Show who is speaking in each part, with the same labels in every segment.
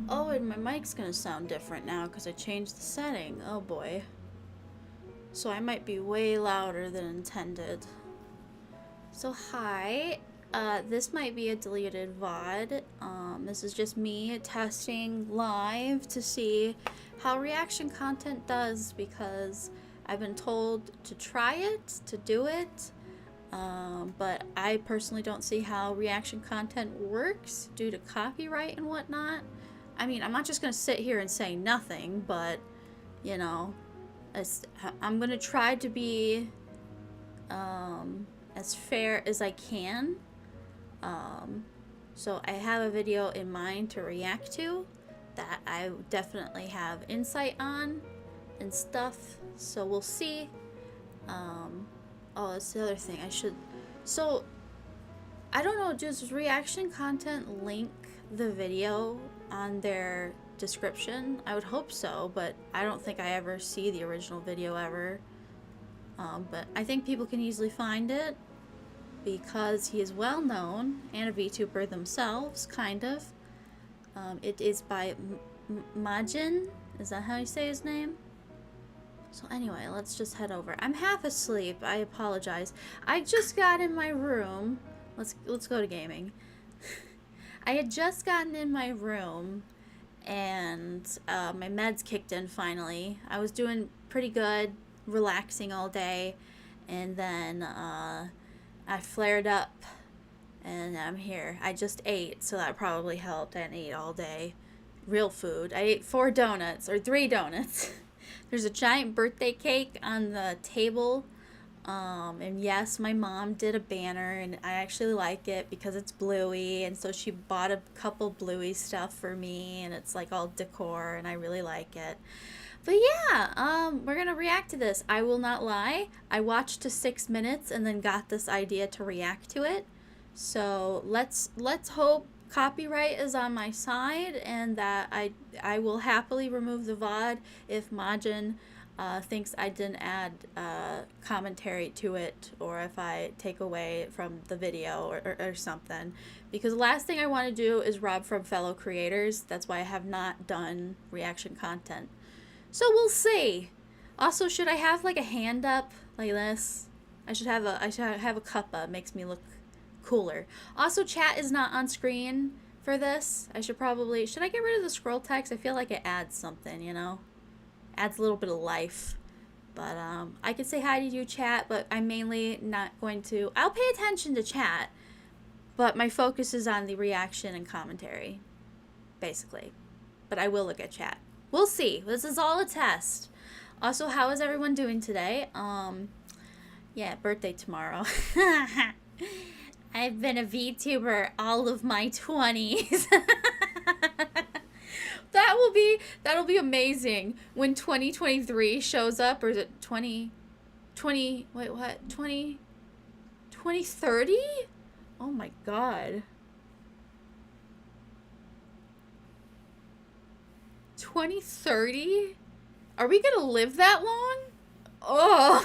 Speaker 1: Oh, and my mic's gonna sound different now because I changed the setting. Oh boy. So I might be way louder than intended. So hi, this might be a deleted VOD. This is just me testing live to see how reaction content does, because I've been told to try it, to do it, but I personally don't see how reaction content works due to copyright and whatnot. I mean, I'm not just gonna sit here and say nothing, but, you know, I'm gonna try to be as fair as I can. So I have a video in mind to react to that I definitely have insight on and stuff, so we'll see. Oh, that's the other thing I should, so I don't know, does reaction content link the video on their description? I would hope so, but I don't think I ever see the original video ever. But I think people can easily find it because he is well known and a VTuber themselves, kind of. It is by Majin. Is that how you say his name? So anyway, let's just head over. I'm half asleep. I apologize. I just got in my room. Let's go to gaming. I had just gotten in my room and my meds kicked in finally. I was doing pretty good, relaxing all day, and then I flared up and I'm here. I just ate, so that probably helped. I didn't eat all day. Real food. I ate 4 donuts, or 3 donuts. There's a giant birthday cake on the table. And yes, my mom did a banner, and I actually like it because it's bluey, and so she bought a couple bluey stuff for me, and it's like all decor, and I really like it. But yeah, we're gonna react to this. I will not lie, I watched to 6 minutes and then got this idea to react to it. So let's hope copyright is on my side, and that I will happily remove the VOD if Majin thinks I didn't add commentary to it, or if I take away from the video or something, because the last thing I want to do is rob from fellow creators. That's why I have not done reaction content. So we'll see. Also, should I have like a hand up like this? I should have a cup up. Makes me look cooler. Also, chat is not on screen for this. Should I get rid of the scroll text? I feel like it adds something, you know? Adds a little bit of life. But I could say hi to you, chat, but I'm mainly not going to. I'll pay attention to chat, but my focus is on the reaction and commentary, basically. But I will look at chat. We'll see. This is all a test. Also, how is everyone doing today? Yeah, birthday tomorrow. I've been a VTuber all of my 20s. That'll be amazing when 2023 shows up, or is it 2030? Oh my god. 2030? Are we gonna live that long? Oh.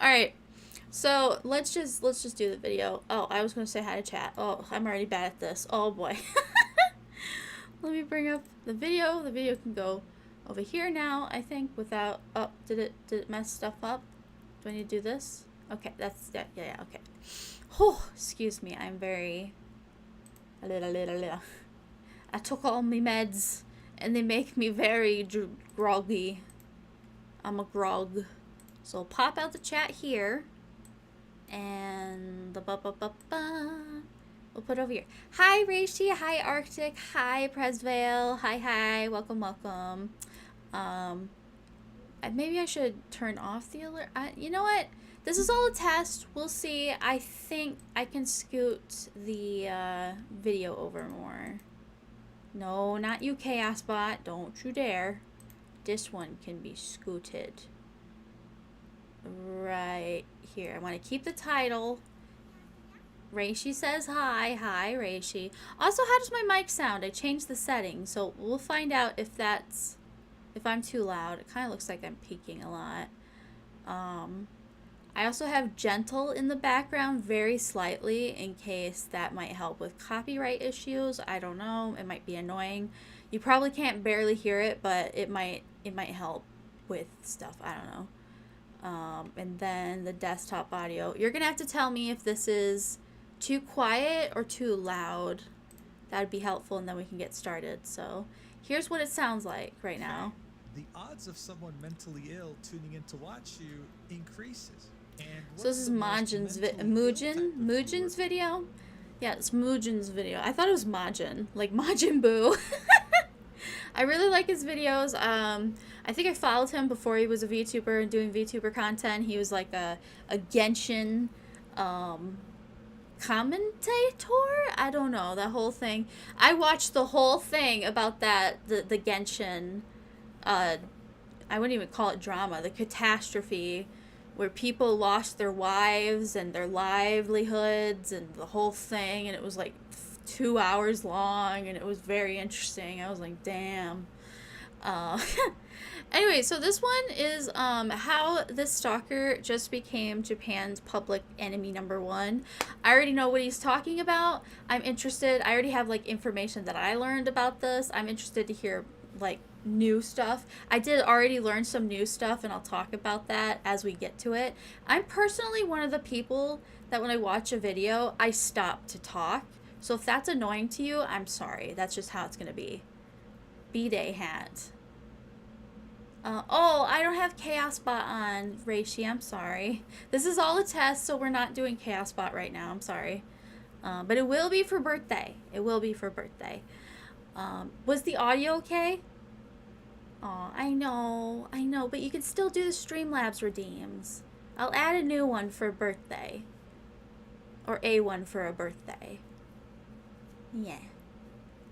Speaker 1: Alright. So let's just do the video. Oh, I was gonna say hi to chat. Oh, I'm already bad at this. Oh boy. Let me bring up the video. The video can go over here now, I think, without, oh, did it mess stuff up? Do I need to do this? Okay, that's, yeah, okay. Oh, excuse me, I'm very, a little. I took all my meds, and they make me very groggy. I'm a grog. So I'll pop out the chat here, and we'll put it over here. Hi, Reishi. Hi, Arctic. Hi, Presvale. Hi. Welcome. Maybe I should turn off the alert. You know what? This is all a test. We'll see. I think I can scoot the video over more. No, not you, Chaos Bot. Don't you dare. This one can be scooted. Right here. I want to keep the title. Reishi says hi. Hi, Reishi. Also, how does my mic sound? I changed the settings, so we'll find out if I'm too loud. It kind of looks like I'm peaking a lot. I also have gentle in the background very slightly in case that might help with copyright issues. I don't know. It might be annoying. You probably can't barely hear it, but it might help with stuff. I don't know. And then the desktop audio. You're going to have to tell me if this is too quiet or too loud. That would be helpful, and then we can get started. So here's what it sounds like right now.
Speaker 2: The odds of someone mentally ill tuning in to watch you increases. And
Speaker 1: so this is Majin's Mujin's video? Yeah, it's Mujin's video. I thought it was Majin, like Majin Buu. I really like his videos. I think I followed him before he was a VTuber and doing VTuber content. He was like a Genshin commentator? I don't know, that whole thing. I watched the whole thing about that, the Genshin, I wouldn't even call it drama, the catastrophe where people lost their wives and their livelihoods and the whole thing, and it was like 2 hours long, and it was very interesting. I was like, damn. Anyway, so this one is how this stalker just became Japan's public enemy #1. I already know what he's talking about. I'm interested. I already have like information that I learned about this. I'm interested to hear like new stuff. I did already learn some new stuff, and I'll talk about that as we get to it. I'm personally one of the people that when I watch a video, I stop to talk. So if that's annoying to you, I'm sorry. That's just how it's going to be. B-Day hat. Oh, I don't have ChaosBot on, Reishi. I'm sorry. This is all a test, so we're not doing ChaosBot right now. I'm sorry. But it will be for birthday. It will be for birthday. Was the audio okay? Oh, I know, but you can still do the Streamlabs redeems. I'll add a new one for birthday. Or a one for a birthday. Yeah.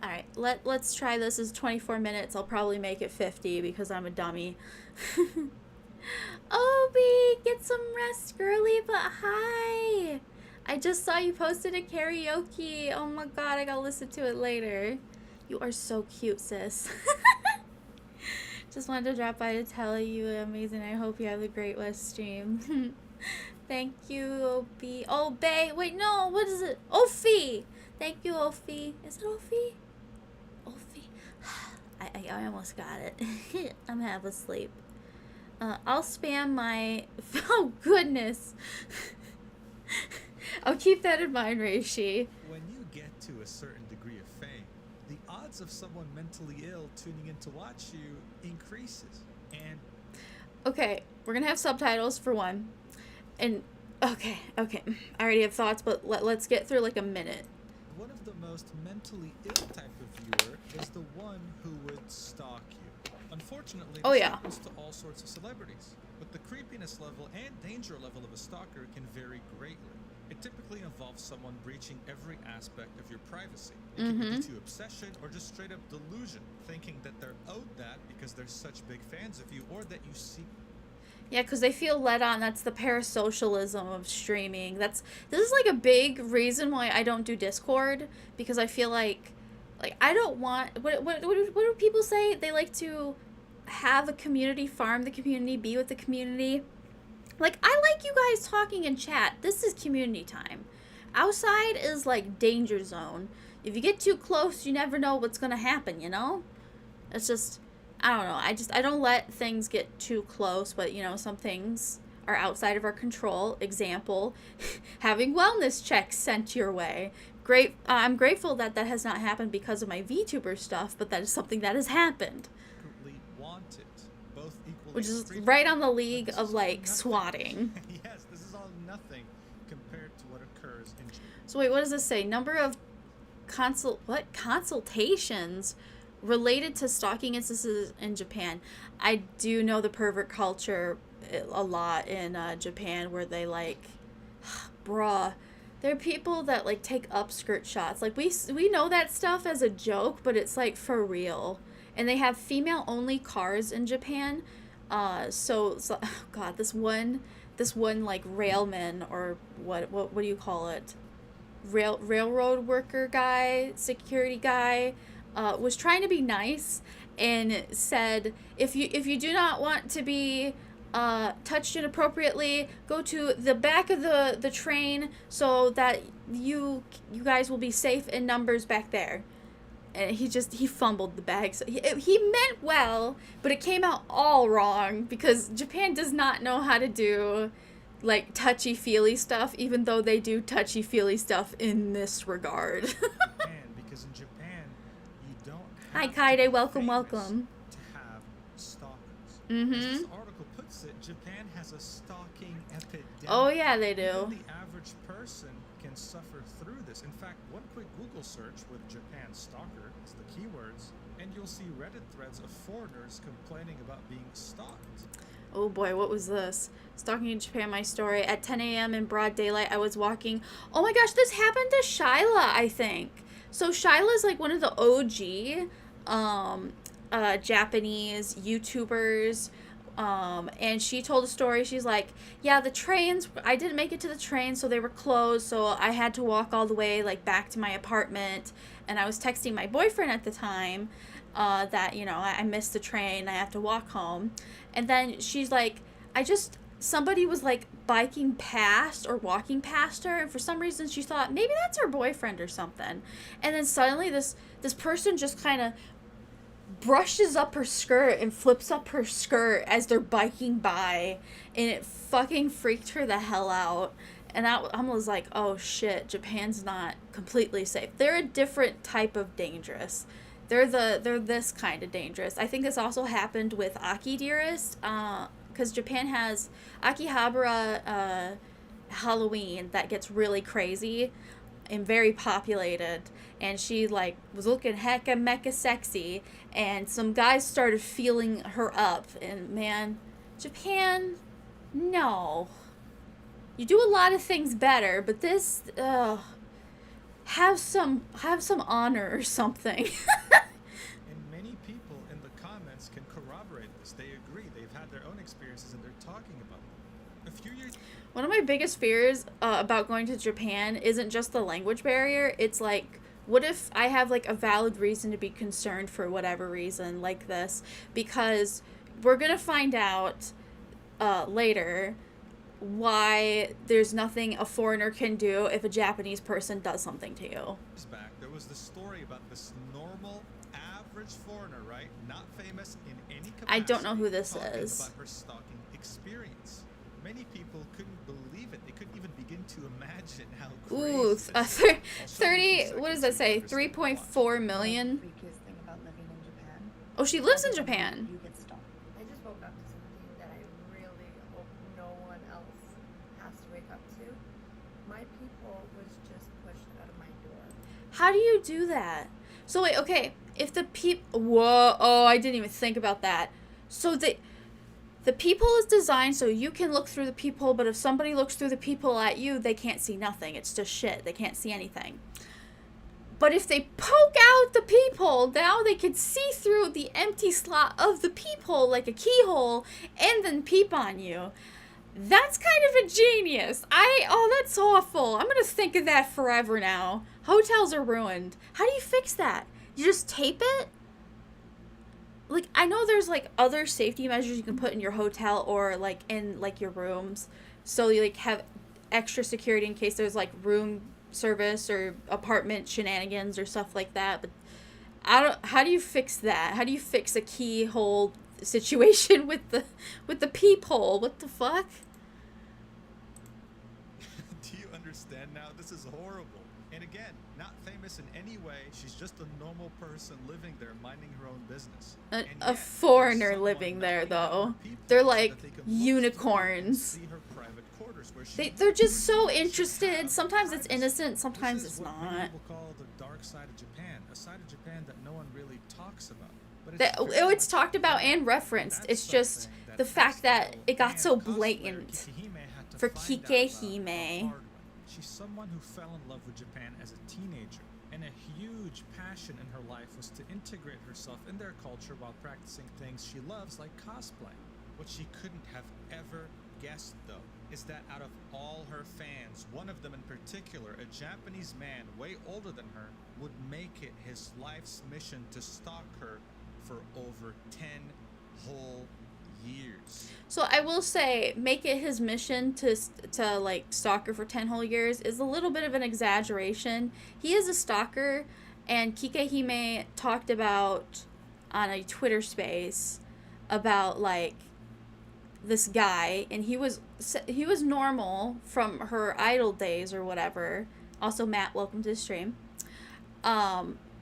Speaker 1: Alright, let's try this. It's 24 minutes. I'll probably make it 50 because I'm a dummy. Obi, get some rest, girly, but hi! I just saw you posted a karaoke. Oh my god, I gotta listen to it later. You are so cute, sis. Just wanted to drop by to tell you amazing. I hope you have a great West stream. Thank you, Obi. Oh, Bay. Wait, no. What is it? Ophi. Thank you, Ophi. Is it Ophi? Ophi. I almost got it. I'm half asleep. I'll spam my... Oh, goodness. I'll keep that in mind, Reishi.
Speaker 2: When you get to a certain degree of fame, the odds of someone mentally ill tuning in to watch you increases. And
Speaker 1: okay, we're gonna have subtitles for one. And okay, I already have thoughts, but let's get through like a minute.
Speaker 2: One of the most mentally ill type of viewer is the one who would stalk you. Unfortunately, this happens to all sorts of celebrities, but the creepiness level and danger level of a stalker can vary greatly. It typically involves someone breaching every aspect of your privacy. It can lead to obsession or just straight up delusion, thinking that they're owed that because they're such big fans of you, or that you seek.
Speaker 1: Yeah, because they feel let on. That's the parasocialism of streaming. This is like a big reason why I don't do Discord, because I feel like I don't want, what do people say? They like to have a community, farm the community, be with the community. Like, I like you guys talking in chat. This is community time. Outside is like danger zone. If you get too close, you never know what's gonna happen, you know? It's just, I don't know. I don't let things get too close, but you know, some things are outside of our control. Example, having wellness checks sent your way. I'm grateful that that has not happened because of my VTuber stuff, but that is something that has happened.
Speaker 2: Want it, both equally,
Speaker 1: which is right on the league of like swatting.
Speaker 2: Yes, this is all nothing compared to what occurs in.
Speaker 1: So wait, what does this say? Number of consultations related to stalking instances in Japan. I do know the pervert culture a lot in Japan, where they like, bruh, there are people that like take upskirt shots. Like we know that stuff as a joke, but it's like for real. And they have female only cars in Japan. So oh god, this one like railman, or what do you call it? Railroad worker guy, security guy, was trying to be nice and said, if you do not want to be touched inappropriately, go to the back of the train so that you guys will be safe in numbers back there. And he fumbled the bag. So he meant well, but it came out all wrong because Japan does not know how to do like touchy-feely stuff, even though they do touchy-feely stuff in this regard.
Speaker 2: Because in Japan, you don't
Speaker 1: Hi,
Speaker 2: have
Speaker 1: Kaide. Welcome.
Speaker 2: to have stalkers.
Speaker 1: Mm-hmm.
Speaker 2: As this article puts it, Japan has a stalking epidemic.
Speaker 1: Oh, yeah, they do.
Speaker 2: Even the average person can suffer through this. In fact, one quick Google search with Japan stalker, it's the keywords, and you'll see Reddit threads of foreigners complaining about being stalked.
Speaker 1: Oh boy, what was this? Stalking in Japan, my story. At 10 a.m. in broad daylight, I was walking. Oh my gosh, this happened to Shyla, I think. So Shyla's like one of the OG Japanese YouTubers. And she told a story. She's like, yeah, the trains, I didn't make it to the train, so they were closed. So I had to walk all the way like back to my apartment. And I was texting my boyfriend at the time that, you know, I missed the train. I have to walk home. And then she's like, somebody was like biking past or walking past her. And for some reason she thought maybe that's her boyfriend or something. And then suddenly this person just kind of brushes up her skirt and flips up her skirt as they're biking by, and it fucking freaked her the hell out. And I was like, oh shit, Japan's not completely safe. They're a different type of dangerous. They're this kind of dangerous. I think this also happened with Aki Dearest, because Japan has Akihabara Halloween that gets really crazy and very populated, and she like was looking hecka mecca sexy, and some guys started feeling her up, and man, Japan, no. You do a lot of things better, but this, have some honor or something.
Speaker 2: And many people in the comments can corroborate this. They agree. They've had their own experiences and they're talking about them. A few years.
Speaker 1: One of my biggest fears about going to Japan isn't just the language barrier. It's like, what if I have like a valid reason to be concerned for whatever reason like this? Because we're gonna find out later why there's nothing a foreigner can do if a Japanese person does something to you.
Speaker 2: Back, there was the story about this normal, average foreigner, right? Not famous in any capacity.
Speaker 1: I don't know who this is.
Speaker 2: About her stalking experience. Many people couldn't believe it. They couldn't even begin to imagine how crazy.
Speaker 1: Ooh, 30. What does that say? 3.4 million. Oh, she lives in Japan.
Speaker 3: I just woke up to something that I really hope no one else has to wake up to. My people was just pushed out of my door.
Speaker 1: How do you do that? So wait, okay, if the whoa, oh, I didn't even think about that. So the peephole is designed so you can look through the peephole, but if somebody looks through the peephole at you, they can't see nothing. It's just shit. They can't see anything. But if they poke out the peephole, now they can see through the empty slot of the peephole like a keyhole and then peep on you. That's kind of a genius. Oh, that's awful. I'm going to think of that forever now. Hotels are ruined. How do you fix that? You just tape it? Like, I know there's like other safety measures you can put in your hotel or like in like your rooms. So you like have extra security in case there's like room service or apartment shenanigans or stuff like that. But how do you fix that? How do you fix a keyhole situation with the peephole? What the fuck?
Speaker 2: Do you understand now? This is horrible. And again, not famous in any way. She's just a normal person living there, minding her own business.
Speaker 1: A foreigner living there, though. They're like unicorns. They're just so interested. Sometimes it's innocent, sometimes it's not.
Speaker 2: People call the dark side of Japan, a side of Japan that no one really talks about.
Speaker 1: It's talked about and referenced. It's just the fact that it got so blatant for Kikehime.
Speaker 2: She's someone who fell in love with Japan as a teenager, and a huge passion in her life was to integrate herself in their culture while practicing things she loves like cosplay. What she couldn't have ever guessed, though, is that out of all her fans, one of them in particular, a Japanese man way older than her, would make it his life's mission to stalk her for over 10 whole years.
Speaker 1: So I will say, make it his mission to like stalk her for 10 whole years is a little bit of an exaggeration. He is a stalker, and Kikehime talked about on a Twitter space about like this guy, and he was normal from her idol days or whatever. Also, Matt, welcome to the stream.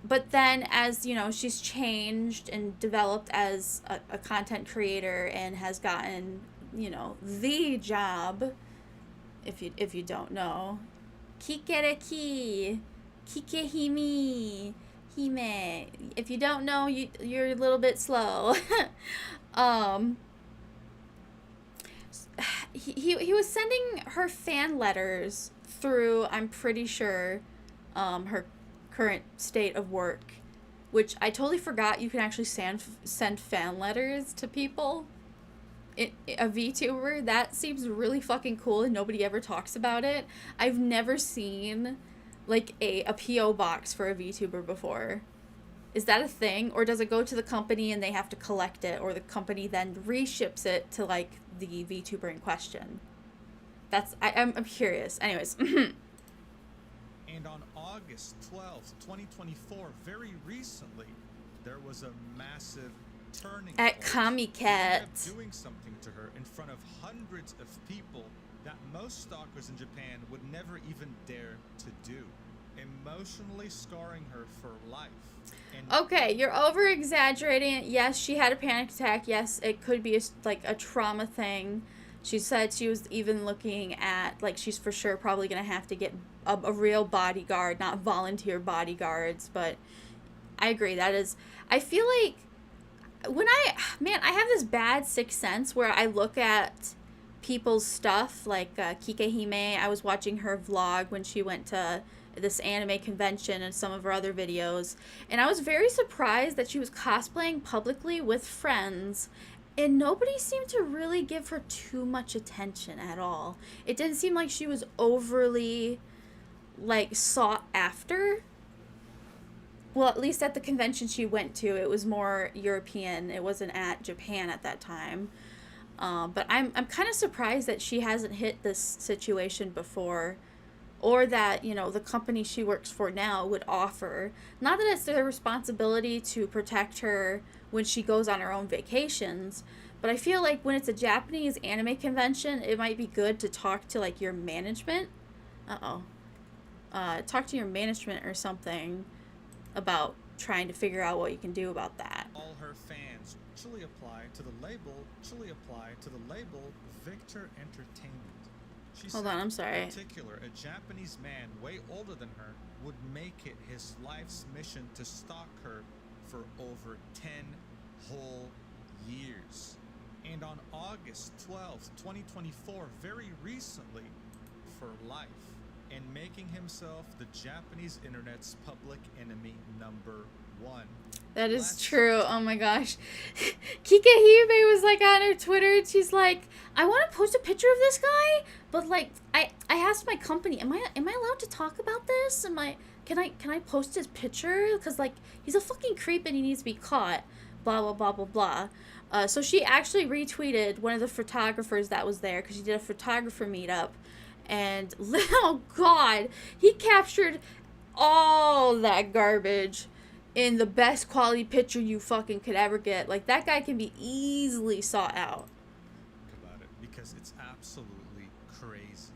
Speaker 1: But then, as you know, she's changed and developed as a content creator and has gotten, you know, the job. If you don't know, Kikereki, Kikehime, Hime. If you don't know, you're a little bit slow. He was sending her fan letters through, I'm pretty sure, her current state of work, which I totally forgot you can actually send fan letters to people. A VTuber, that seems really fucking cool, and nobody ever talks about it. I've never seen like a PO box for a VTuber before. Is that a thing, or does it go to the company and they have to collect it, or the company then reships it to like the VTuber in question? I'm curious. Anyways.
Speaker 2: And on August 12th, 2024, very recently, there was a massive turning
Speaker 1: at
Speaker 2: point.
Speaker 1: Kamikat.
Speaker 2: Doing something to her in front of hundreds of people that most stalkers in Japan would never even dare to do, emotionally scarring her for life.
Speaker 1: Okay, you're over exaggerating it. Yes, she had a panic attack. Yes, it could be a trauma thing. She said she was even looking at, like, she's for sure probably going to have to get a real bodyguard, not volunteer bodyguards. But I agree. That is, I feel like I have this bad sixth sense where I look at people's stuff, like Kikehime. I was watching her vlog when she went to this anime convention and some of her other videos, and I was very surprised that she was cosplaying publicly with friends, and nobody seemed to really give her too much attention at all. It didn't seem like she was overly like sought after. Well, at least at the convention she went to, it was more European. It wasn't at Japan at that time. But I'm kind of surprised that she hasn't hit this situation before, or that, you know, the company she works for now would offer. Not that it's their responsibility to protect her when she goes on her own vacations, but I feel like when it's a Japanese anime convention, it might be good to talk to, like, your management. Talk to your management or something about trying to figure out what you can do about that.
Speaker 2: All her fans actually apply to the label Victor Entertainment.
Speaker 1: Hold on, I'm sorry.
Speaker 2: In particular, a Japanese man way older than her would make it his life's mission to stalk her for over 10 whole years. And on August 12th, 2024, very recently, for life, and making himself the Japanese internet's public enemy #1.
Speaker 1: That is true. Oh my gosh. Kikehime was like on her Twitter, and she's like, I want to post a picture of this guy, but like I asked my company, am I allowed to talk about this? Can I post his picture? Because like he's a fucking creep and he needs to be caught. Blah blah blah blah blah. So she actually retweeted one of the photographers that was there, because she did a photographer meetup, and oh god, he captured all that garbage in the best quality picture you fucking could ever get. Like, that guy can be easily sought out.
Speaker 2: About it, because it's absolutely crazy.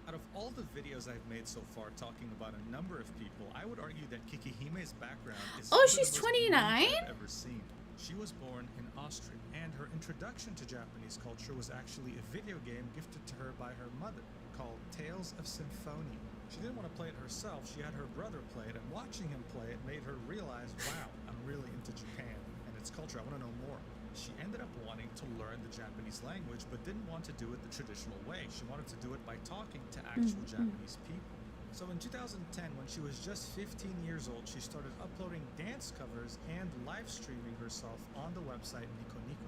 Speaker 2: Out of all the videos I've made so far talking about a number of people, I would argue that Kikihime's background is
Speaker 1: she's 29?
Speaker 2: I've ever seen. She was born in Austria, and her introduction to Japanese culture was actually a video game gifted to her by her mother called Tales of Symphonia. She didn't want to play it herself, she had her brother play it, and watching him play it made her realize, wow, I'm really into Japan and its culture, I want to know more. She ended up wanting to learn the Japanese language, but didn't want to do it the traditional way. She wanted to do it by talking to actual Japanese people. So in 2010, when she was just 15 years old, she started uploading dance covers and live streaming herself on the website Nico Nico.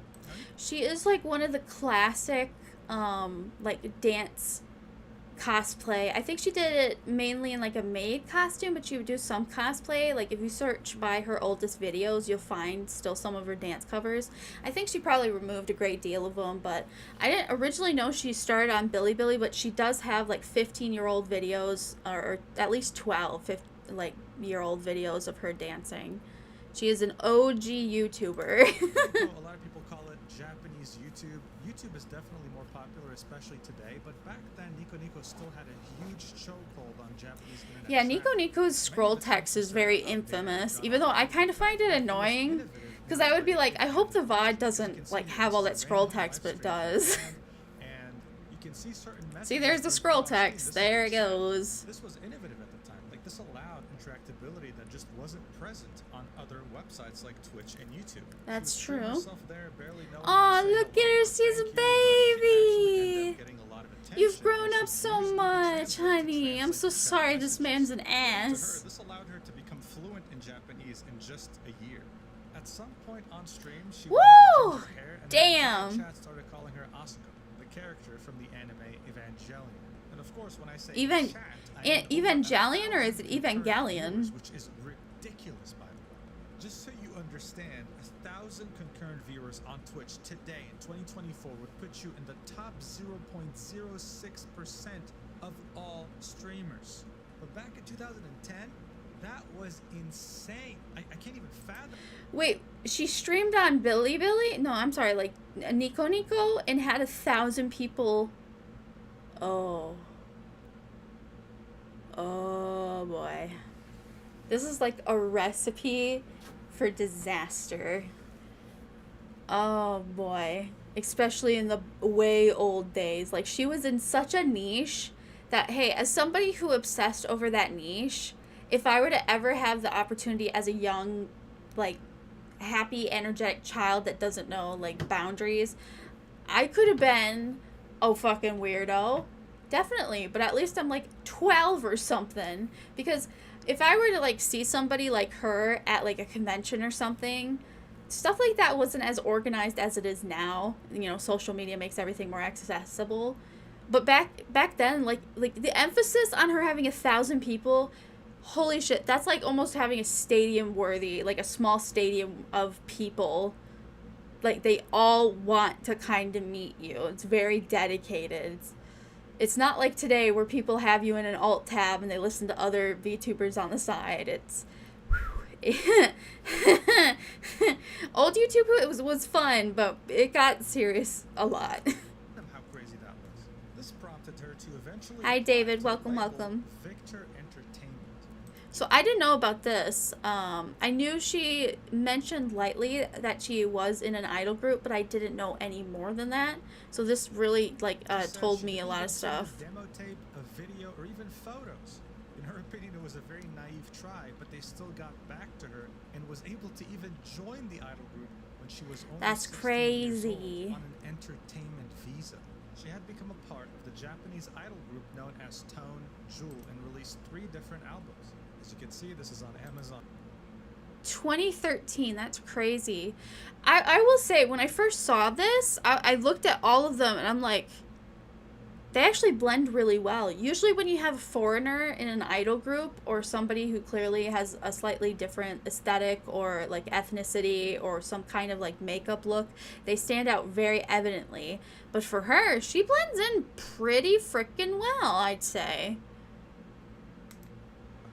Speaker 1: She is like one of the classic like dance cosplay. I think she did it mainly in like a maid costume, but she would do some cosplay. Like if you search by her oldest videos, you'll find still some of her dance covers. I think she probably removed a great deal of them, but I didn't originally know she started on Bilibili, but she does have like 15-year-old videos, or at least 12 year-old videos of her dancing. She is an OG YouTuber.
Speaker 2: A lot of people call it Japanese YouTube. YouTube is definitely more popular, especially today, but back then Nico Nico still had a huge chokehold on Japanese internet.
Speaker 1: Yeah, Nico Nico's scroll text is very infamous, even though I kind of find it annoying, because I would be like, I hope the VOD doesn't like have all that scroll text, but it does.
Speaker 2: And you can see certain messages.
Speaker 1: See, there's the scroll text. There it goes.
Speaker 2: This was innovative at the time. Like, this allowed interactability that just wasn't present on other websites like Twitch and YouTube.
Speaker 1: That's true.
Speaker 2: Oh,
Speaker 1: aw, look at her. She's a baby. You've grown up so much, honey. I'm so sorry this man's an ass.
Speaker 2: This allowed her to become fluent in Japanese in just a year. At some point on stream, she
Speaker 1: Woo!
Speaker 2: her hair, and
Speaker 1: damn.
Speaker 2: chat started calling her Asuka, the character from the anime Evangelion. And of course, when I say chat, I mean
Speaker 1: Evangelion, or is it Evangelion?
Speaker 2: Which is ridiculous, by the way. Just so you understand, 1,000 concurrent viewers on Twitch today in 2024 would put you in the top 0.06% of all streamers. But back in 2010, that was insane. I can't even fathom.
Speaker 1: Wait, she streamed on Bilibili? No, I'm sorry, like Nico Nico, and had 1,000 people. Oh boy. This is like a recipe for disaster. Oh boy. Especially in the way old days. Like, she was in such a niche that, hey, as somebody who obsessed over that niche, if I were to ever have the opportunity as a young, like, happy, energetic child that doesn't know, like, boundaries, I could have been a fucking weirdo. Definitely. But at least I'm, like, 12 or something. Because if I were to, like, see somebody like her at, like, a convention or something, stuff like that wasn't as organized as it is now. You know, social media makes everything more accessible. But back then, like the emphasis on her having 1,000 people, holy shit, that's like almost having a stadium worthy, like a small stadium of people. Like, they all want to kind of meet you. It's very dedicated. It's not like today where people have you in an alt tab and they listen to other VTubers on the side. It's old YouTube was fun, but it got serious a lot.
Speaker 2: How crazy that was. This prompted her to eventually.
Speaker 1: Hi, David. Welcome.
Speaker 2: Victor Entertainment.
Speaker 1: So I didn't know about this. I knew she mentioned lightly that she was in an idol group, but I didn't know any more than that. So this really told me a lot of stuff.
Speaker 2: Demo tape, a video, or even photos. In her opinion, it was a very naive try, but they still got back to her and was able to even join the idol group when she was only
Speaker 1: That's
Speaker 2: 16
Speaker 1: crazy.
Speaker 2: years old on an entertainment visa. She had become a part of the Japanese idol group known as Tone Jewel and released 3 different albums. As you can see, this is on Amazon.
Speaker 1: 2013, that's crazy. I will say, when I first saw this, I looked at all of them and I'm like, they actually blend really well. Usually when you have a foreigner in an idol group, or somebody who clearly has a slightly different aesthetic or like ethnicity or some kind of like makeup look, they stand out very evidently. But for her, she blends in pretty freaking well, I'd say.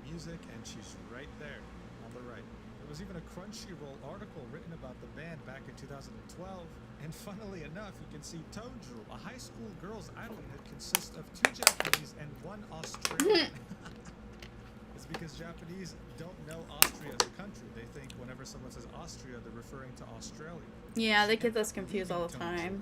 Speaker 2: Music, and she's right there on the right. There was even a Crunchyroll article written about the band back in 2012. And funnily enough, you can see Tone Jewel, a high school girls' idol unit, consists of 2 Japanese and 1 Australian. It's because Japanese don't know Austria as a country. They think whenever someone says Austria, they're referring to Australia.
Speaker 1: Yeah, they get this confused all the
Speaker 2: Tone Jewel
Speaker 1: time.
Speaker 2: In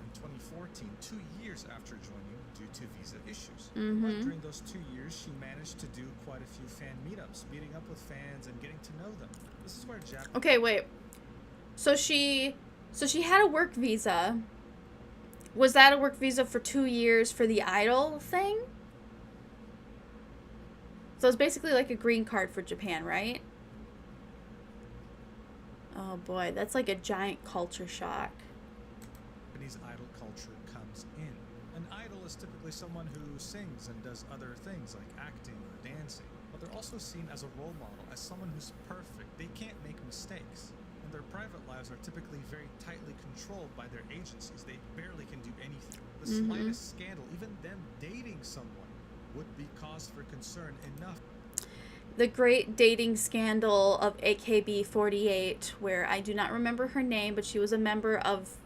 Speaker 2: 2014, 2 years after joining due to visa issues.
Speaker 1: Mm-hmm.
Speaker 2: But during those 2 years, she managed to do quite a few fan meetups, meeting up with fans and getting to know them. This is where Japanese...
Speaker 1: Okay, wait. So she had a work visa. Was that a work visa for 2 years for the idol thing? So it's basically like a green card for Japan, right? Oh boy, that's like a giant culture shock.
Speaker 2: Japanese idol culture comes in. An idol is typically someone who sings and does other things like acting or dancing, but they're also seen as a role model, as someone who's perfect. They can't make mistakes. And their private lives are typically very tightly controlled by their agencies. They barely can do anything. The slightest scandal, even them dating someone, would be cause for concern enough.
Speaker 1: The great dating scandal of AKB48, where I do not remember her name, but she was a member of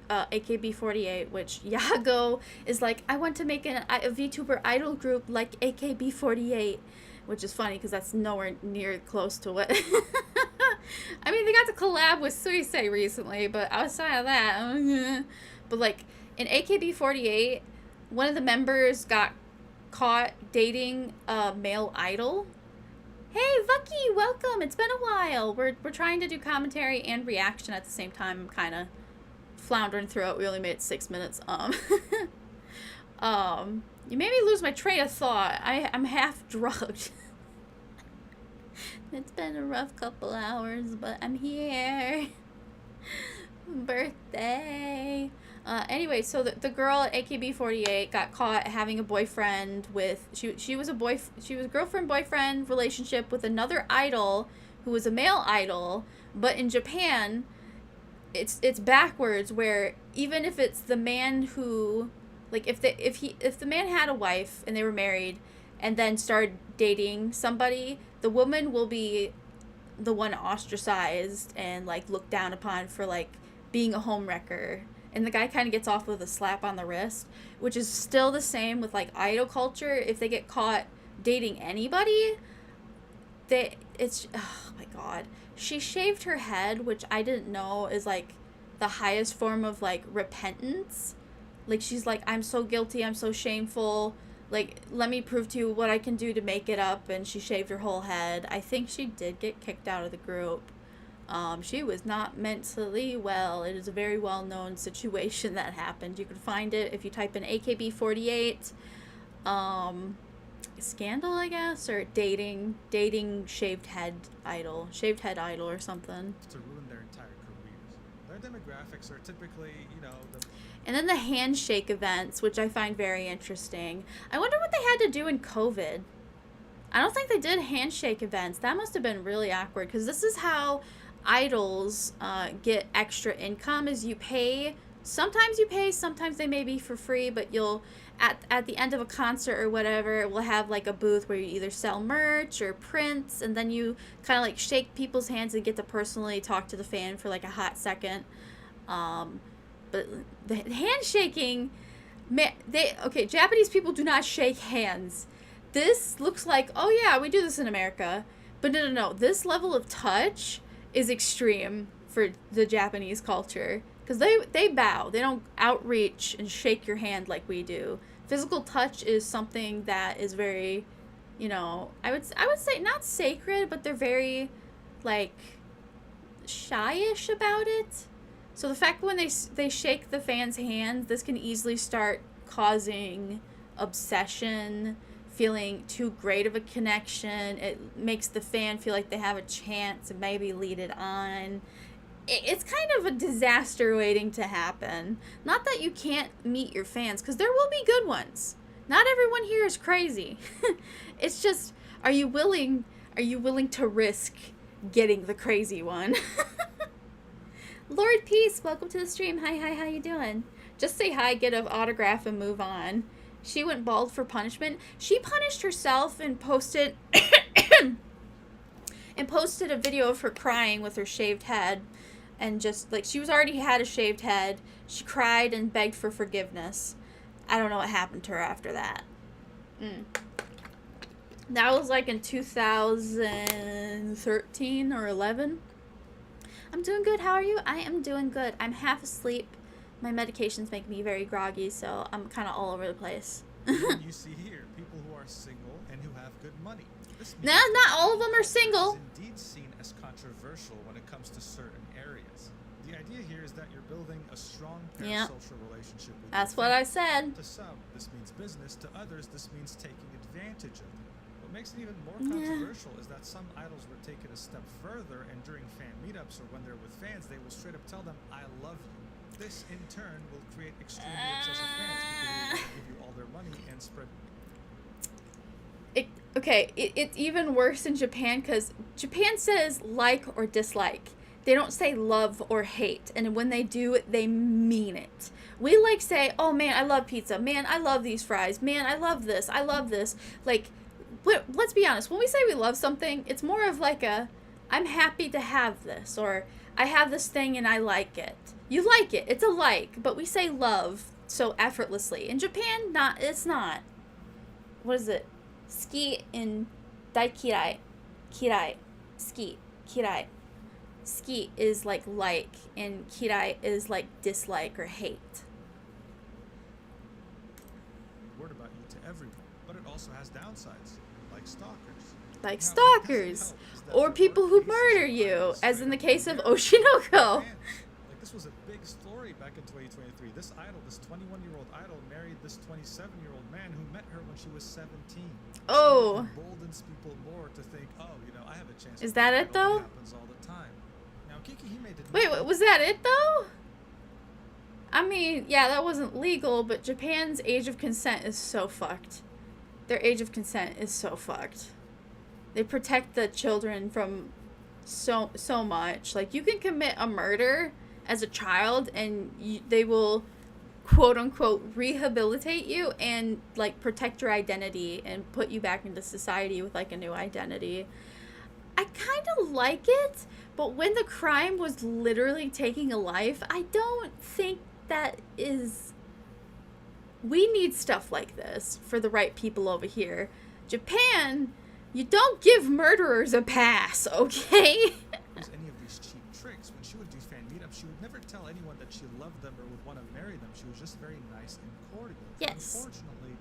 Speaker 1: AKB48, which Yago is like, I want to make a VTuber idol group like AKB48, which is funny because that's nowhere near close to what... I mean, they got to collab with Suisei recently, but outside of that... But, like, in AKB48, one of the members got caught dating a male idol. Hey, Vucky, welcome. It's been a while. We're trying to do commentary and reaction at the same time. I'm kind of floundering through it. We only made 6 minutes. You made me lose my train of thought. I'm half drugged. It's been a rough couple hours, but I'm here. Birthday. Anyway, so the girl at AKB48 got caught having a boyfriend with... She was a girlfriend-boyfriend relationship with another idol who was a male idol, but in Japan, it's backwards, where even if it's the man who... Like, if the man had a wife and they were married and then started dating somebody, the woman will be the one ostracized and, like, looked down upon for, like, being a homewrecker. And the guy kind of gets off with a slap on the wrist, which is still the same with, like, idol culture. If they get caught dating anybody, oh my god. She shaved her head, which I didn't know is, like, the highest form of, like, repentance. Like, she's like, I'm so guilty, I'm so shameful. Like, let me prove to you what I can do to make it up. And she shaved her whole head. I think she did get kicked out of the group. She was not mentally well. It is a very well-known situation that happened. You can find it if you type in AKB48 scandal, I guess, or dating shaved head idol or something.
Speaker 2: To ruin their entire careers. Their demographics are typically,
Speaker 1: And then the handshake events, which I find very interesting. I wonder what they had to do in COVID. I don't think they did handshake events. That must have been really awkward, because this is how idols get extra income, is you pay. Sometimes you pay, sometimes they may be for free, but you'll at the end of a concert or whatever, we'll have like a booth where you either sell merch or prints, and then you kind of like shake people's hands and get to personally talk to the fan for like a hot second. But the handshaking, Japanese people do not shake hands. This looks like, oh yeah, we do this in America, but no, this level of touch is extreme for the Japanese culture, because they bow. They don't outreach and shake your hand like we do. Physical touch is something that is very, I would say not sacred, but they're very, like, shy-ish about it. So the fact when they shake the fan's hands, this can easily start causing obsession, feeling too great of a connection. It makes the fan feel like they have a chance and maybe lead it on. It's kind of a disaster waiting to happen. Not that you can't meet your fans, because there will be good ones. Not everyone here is crazy. It's just, are you willing to risk getting the crazy one? Lord Peace, welcome to the stream. Hi, how you doing? Just say hi, get an autograph, and move on. She went bald for punishment. She punished herself and posted a video of her crying with her shaved head, and just like, she was already had a shaved head. She cried and begged for forgiveness. I don't know what happened to her after that. That was like in 2013 or 11. I'm doing good. How are you? I am doing good. I'm half asleep. My medications make me very groggy, so I'm kind of all over the place.
Speaker 2: You see here people who are single and who have good money.
Speaker 1: No, not all of them are single.
Speaker 2: Is indeed seen as controversial when it comes to certain areas. The idea here is that you're building a strong parasocial relationship with
Speaker 1: That's what I said.
Speaker 2: To some, this means business. To others, this means taking advantage of them. What makes it even more controversial is that some idols were taken a step further, and during fan meetups or when they're with fans, they will straight up tell them, I love you. This in turn will create extremely obsessive fans because they will give you all their money and spread.
Speaker 1: It's even worse in Japan because Japan says like or dislike. They don't say love or hate. And when they do, they mean it. We like say, oh man, I love pizza. Man, I love these fries. Man, I love this. I love this. Like, let's be honest. When we say we love something, it's more of like I'm happy to have this. Or I have this thing and I like it. You like it. It's a like. But we say love so effortlessly. In Japan, it's not. What is it? Ski in daikirai. Kirai. Ski. Kirai. Ski is like, and kirai is like dislike or hate.
Speaker 2: Word about you to everyone, but it also has downsides, like stalkers.
Speaker 1: Like stalkers, or people who murder you, as in the case of Oshinoko.
Speaker 2: Like, this was a big story back in 2023. This 21-year-old idol married this 27-year-old man who met her when she was 17.
Speaker 1: Oh.
Speaker 2: It emboldens people more to think, I have a chance.
Speaker 1: Is that it though?
Speaker 2: It happens all the time. Now, Kikihime did
Speaker 1: Wait, was that it though? I mean, yeah, that wasn't legal, but Japan's age of consent is so fucked. Their age of consent is so fucked. They protect the children from so much. Like, you can commit a murder as a child and they will quote unquote rehabilitate you and like protect your identity and put you back into society with like a new identity. I kind of like it, but when the crime was literally taking a life, I don't think that is... We need stuff like this for the right people over here. Japan, you don't give murderers a pass, okay?
Speaker 2: Any of these cheap tricks. When she would do fan meetups, she would never tell anyone that she loved them or would want to marry them. She was just very nice and cordial.
Speaker 1: Yes.
Speaker 2: Unfortunately,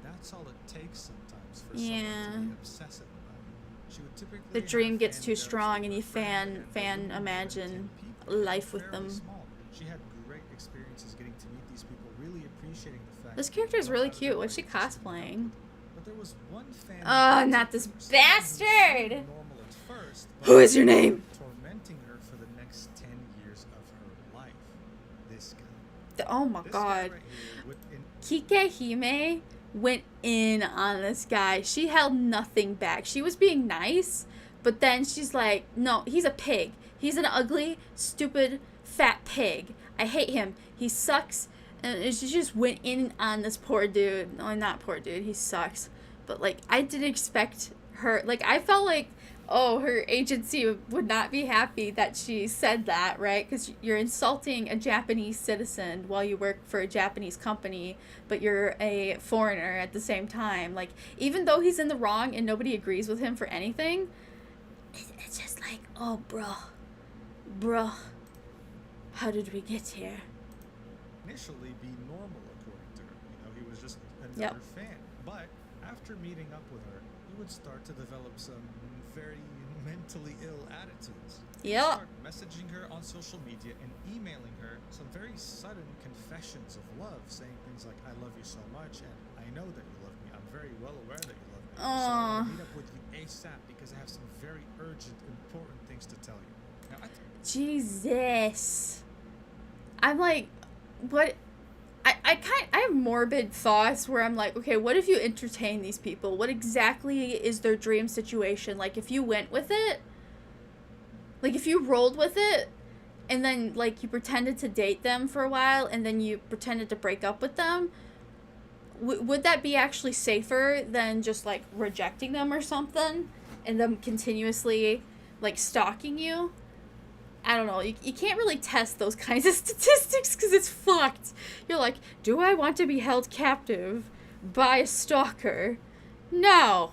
Speaker 2: that's all it takes sometimes for someone to be obsessive about it. She would typically
Speaker 1: the dream gets too strong and you fan imagine life with them.
Speaker 2: She had great experiences getting to meet these people, really appreciating the fact
Speaker 1: this character is really cute. What's she cosplaying?
Speaker 2: But there was one fan
Speaker 1: not this bastard!
Speaker 2: First,
Speaker 1: who is your name?
Speaker 2: Tormenting her for the next 10 years of her life. This guy.
Speaker 1: Oh my god. Kikihime went in on this guy. She held nothing back. She was being nice, but then she's like, no, he's a pig. He's an ugly, stupid, fat pig. I hate him. He sucks. And she just went in on this poor dude. No, not poor dude. He sucks. But, like, I didn't expect her. Like, I felt like, her agency would not be happy that she said that, right? Because you're insulting a Japanese citizen while you work for a Japanese company, but you're a foreigner at the same time. Like, even though he's in the wrong and nobody agrees with him for anything, it's just like, oh, bro, how did we get here?
Speaker 2: Initially be normal, according to her. He was just another fan. But after meeting up with her, he would start to develop some very mentally ill attitudes.
Speaker 1: Yeah.
Speaker 2: Start messaging her on social media and emailing her some very sudden confessions of love, saying things like, I love you so much, and I know that you love me. I'm very well aware that you love me. So I want to meet up with you ASAP because I have some very urgent, important things to tell you. Now,
Speaker 1: Jesus. I'm like, what? I have morbid thoughts where I'm like, okay, what if you entertain these people? What exactly is their dream situation? Like, if you went with it, like, if you rolled with it, and then, like, you pretended to date them for a while, and then you pretended to break up with them, would that be actually safer than just, like, rejecting them or something, and them continuously, like, stalking you? I don't know, you can't really test those kinds of statistics because it's fucked. You're like, do I want to be held captive by a stalker? No.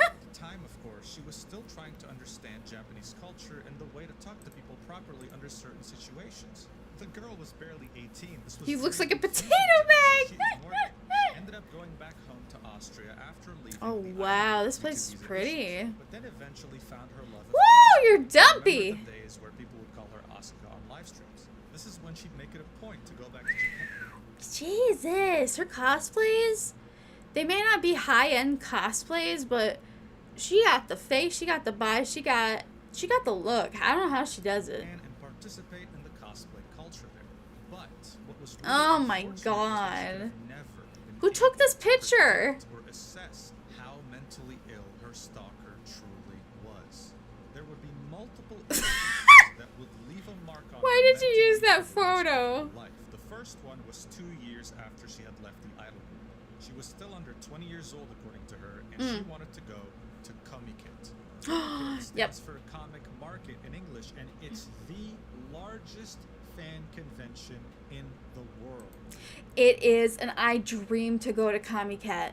Speaker 2: At the time, of course, she was still trying to understand Japanese culture and the way to talk to people properly under certain situations. The girl was barely 18. This was
Speaker 1: he looks like a potato
Speaker 2: bag! She ended up going back home to Austria after leaving.
Speaker 1: Oh wow, this place is pretty.
Speaker 2: But then eventually found her love.
Speaker 1: Whoa, you're dumpy!
Speaker 2: Remember the days where people would call her Asuka on live streams. This is when she'd make it a point to go back to Japan.
Speaker 1: Jesus, her cosplays, they may not be high-end cosplays, but she got the face, she got the body, she got the look. I don't know how she does it.
Speaker 2: And participate in the cosplay culture there. But was
Speaker 1: Oh my god. Who took this picture?
Speaker 2: Or assess how mentally ill her stalker truly was. There would be multiple instances that would leave a mark on
Speaker 1: Why
Speaker 2: her
Speaker 1: did you use that photo?
Speaker 2: life. The first one was 2 years after she had left the idol group. She was still under 20 years old, according to her, and she wanted to go to Comiket.
Speaker 1: Yep.
Speaker 2: Stands for Comic Market in English, and it's the largest fan convention in the world.
Speaker 1: It is, and I dream to go to Comiket.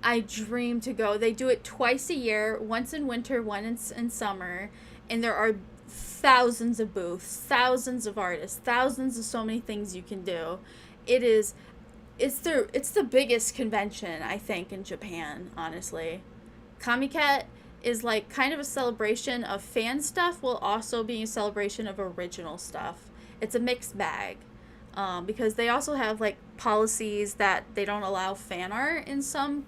Speaker 1: I dream to go. They do it twice a year, once in winter, once in summer, and there are thousands of booths, thousands of artists, thousands of so many things you can do. It's the biggest convention, I think, in Japan, honestly. Comiket is like kind of a celebration of fan stuff while also being a celebration of original stuff. It's a mixed bag. Because they also have like policies that they don't allow fan art in some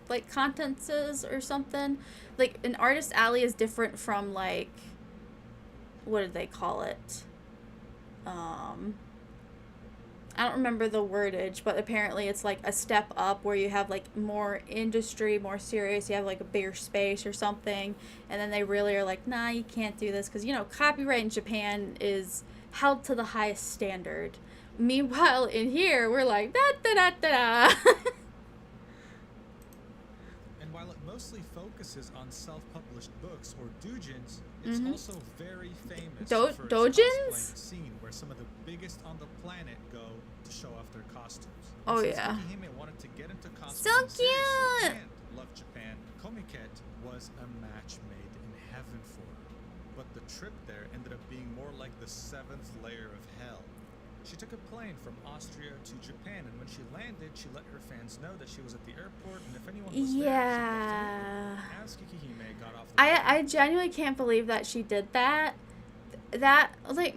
Speaker 1: like contents or something. Like an artist alley is different from like, what did they call it? I don't remember the wordage, but apparently it's like a step up where you have like more industry, more serious, you have like a bigger space or something, and then they really are like, nah, you can't do this, because, you know, copyright in Japan is held to the highest standard. Meanwhile, in here, we're like, da-da-da-da-da.
Speaker 2: And while it mostly focuses on self-published books or doujins, it's also very famous for its
Speaker 1: doujins?
Speaker 2: cosplaying scene, where some of the biggest on the planet go to show off their costumes.
Speaker 1: Oh,
Speaker 2: Since
Speaker 1: yeah.
Speaker 2: Mikihime wanted to get into costumes
Speaker 1: So cute!
Speaker 2: and loved Japan, Comiket was a match made in heaven for her. But the trip there ended up being more like the 7th layer of hell. She took a plane from Austria to Japan, and when she landed, she let her fans know that she was at the airport, and if anyone was there, she left immediately. As Kikihime got off the plane,
Speaker 1: I genuinely can't believe that she did that. Like,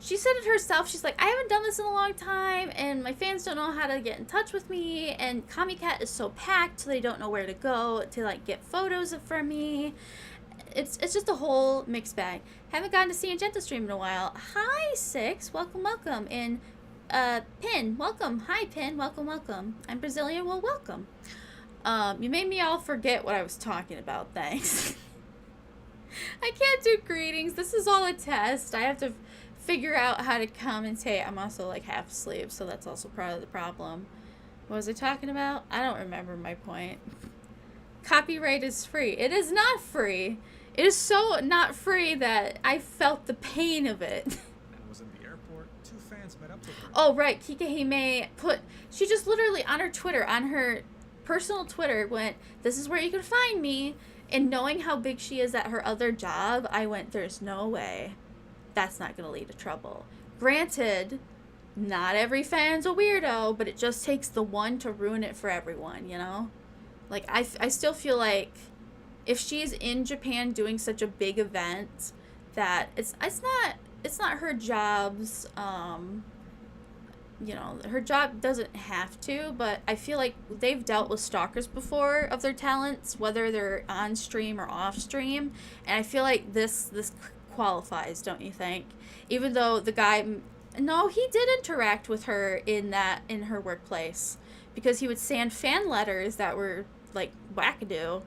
Speaker 1: she said it herself. She's like, I haven't done this in a long time, and my fans don't know how to get in touch with me, and Comiket is so packed, so they don't know where to go to, like, get photos from me. It's just a whole mixed bag. Haven't gotten to see a Jenta stream in a while. Hi, Six. Welcome. And, Pin. Welcome. Hi, Pin. Welcome. I'm Brazilian. Well, welcome. You made me all forget what I was talking about. Thanks. I can't do greetings. This is all a test. I have to figure out how to commentate. I'm also, like, half asleep, so that's also part of the problem. What was I talking about? I don't remember my point. Copyright is free. It is not free. It is so not free that I felt the pain of it.
Speaker 2: and was in the airport, 2 fans met up with her.
Speaker 1: Oh, right. Kikihime she just literally on her Twitter, on her personal Twitter, went, this is where you can find me. And knowing how big she is at her other job, I went, there's no way. That's not going to lead to trouble. Granted, not every fan's a weirdo, but it just takes the one to ruin it for everyone, you know? Like, I still feel like if she's in Japan doing such a big event, that it's not her job's, you know, her job doesn't have to, but I feel like they've dealt with stalkers before of their talents, whether they're on stream or off stream, and I feel like this qualifies, don't you think? Even though the guy, no, he did interact with her in her workplace, because he would send fan letters that were like wackadoo.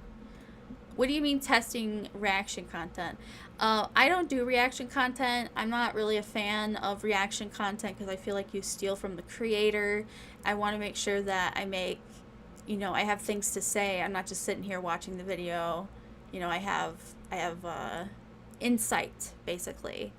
Speaker 1: What do you mean testing reaction content? I don't do reaction content. I'm not really a fan of reaction content because I feel like you steal from the creator. I want to make sure that I make, you know, I have things to say. I'm not just sitting here watching the video. You know, I have insight, basically.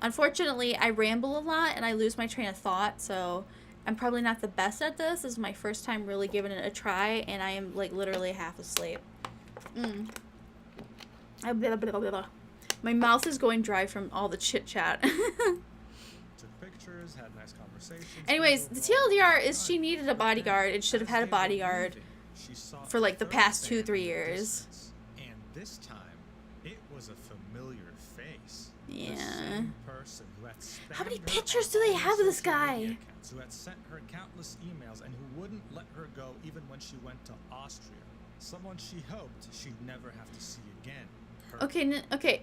Speaker 1: Unfortunately, I ramble a lot and I lose my train of thought, so I'm probably not the best at this. This is my first time really giving it a try, and I am, like, literally half asleep. My mouth is going dry from all the chit-chat.
Speaker 2: Took pictures, had nice conversations.
Speaker 1: Anyways, the TLDR is she needed a bodyguard and should have had a bodyguard for, like, the past 2-3 years.
Speaker 2: And this time, it was a familiar face.
Speaker 1: Yeah.
Speaker 2: The same person who had
Speaker 1: How many
Speaker 2: spammed her
Speaker 1: pictures
Speaker 2: on
Speaker 1: do they
Speaker 2: all
Speaker 1: have of this
Speaker 2: social media
Speaker 1: guy?
Speaker 2: accounts, who had sent her countless emails and who wouldn't let her go even when she went to Austria. Someone she hoped she'd never have to see again. Her.
Speaker 1: Okay.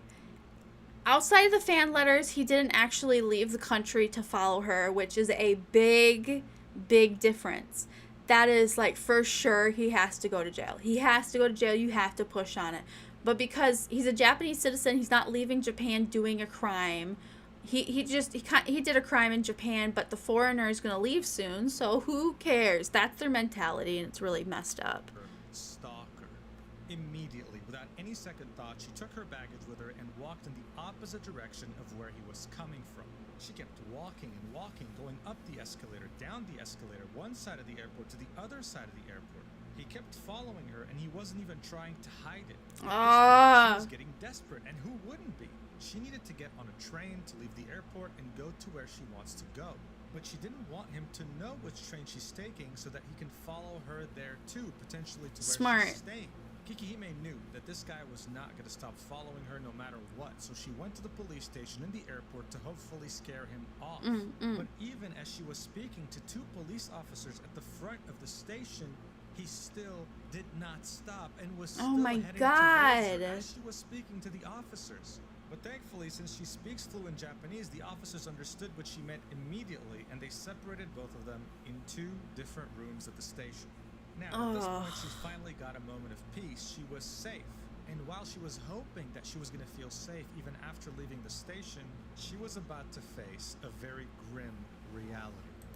Speaker 1: outside of the fan letters, he didn't actually leave the country to follow her, which is a big, big difference. That is, like, for sure he has to go to jail. He has to go to jail. You have to push on it. But because he's a Japanese citizen, he's not leaving Japan doing a crime. He did a crime in Japan, but the foreigner is going to leave soon, so who cares? That's their mentality, and it's really messed up.
Speaker 2: Stalker. Immediately, without any second thought, she took her baggage with her and walked in the opposite direction of where he was coming from. She kept walking and walking, going up the escalator, down the escalator, one side of the airport to the other side of the airport. He kept following her, and he wasn't even trying to hide it. She was getting desperate, and who wouldn't be? She needed to get on a train to leave the airport and go to where she wants to go. But she didn't want him to know which train she's taking so that he can follow her there too, potentially to where she's staying. Kikihime knew that this guy was not going to stop following her no matter what, so she went to the police station in the airport to hopefully scare him off. But even as she was speaking to two police officers at the front of the station, he still did not stop and was still heading towards her as she was speaking to the officers. But thankfully, since she speaks fluent Japanese, the officers understood what she meant immediately, and they separated both of them in two different rooms at the station. Now, at this point, she finally got a moment of peace. She was safe. And while she was hoping that she was going to feel safe even after leaving the station, she was about to face a very grim reality.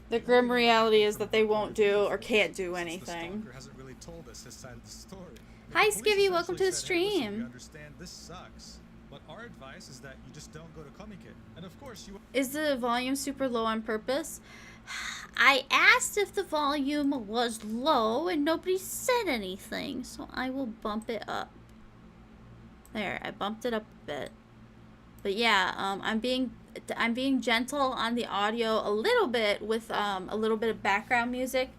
Speaker 1: The grim reality is that they won't do or can't do anything.
Speaker 2: The stalker hasn't really told us his side of the story.
Speaker 1: Hi, Skivvy. Welcome to the stream.
Speaker 2: Hey, listen, we understand this sucks, but our advice is that you just don't go to Comiket. And of course, you...
Speaker 1: Is the volume super low on purpose? I asked if the volume was low and nobody said anything, so I will bump it up. There, I bumped it up a bit. But yeah, I'm being gentle on the audio a little bit with a little bit of background music,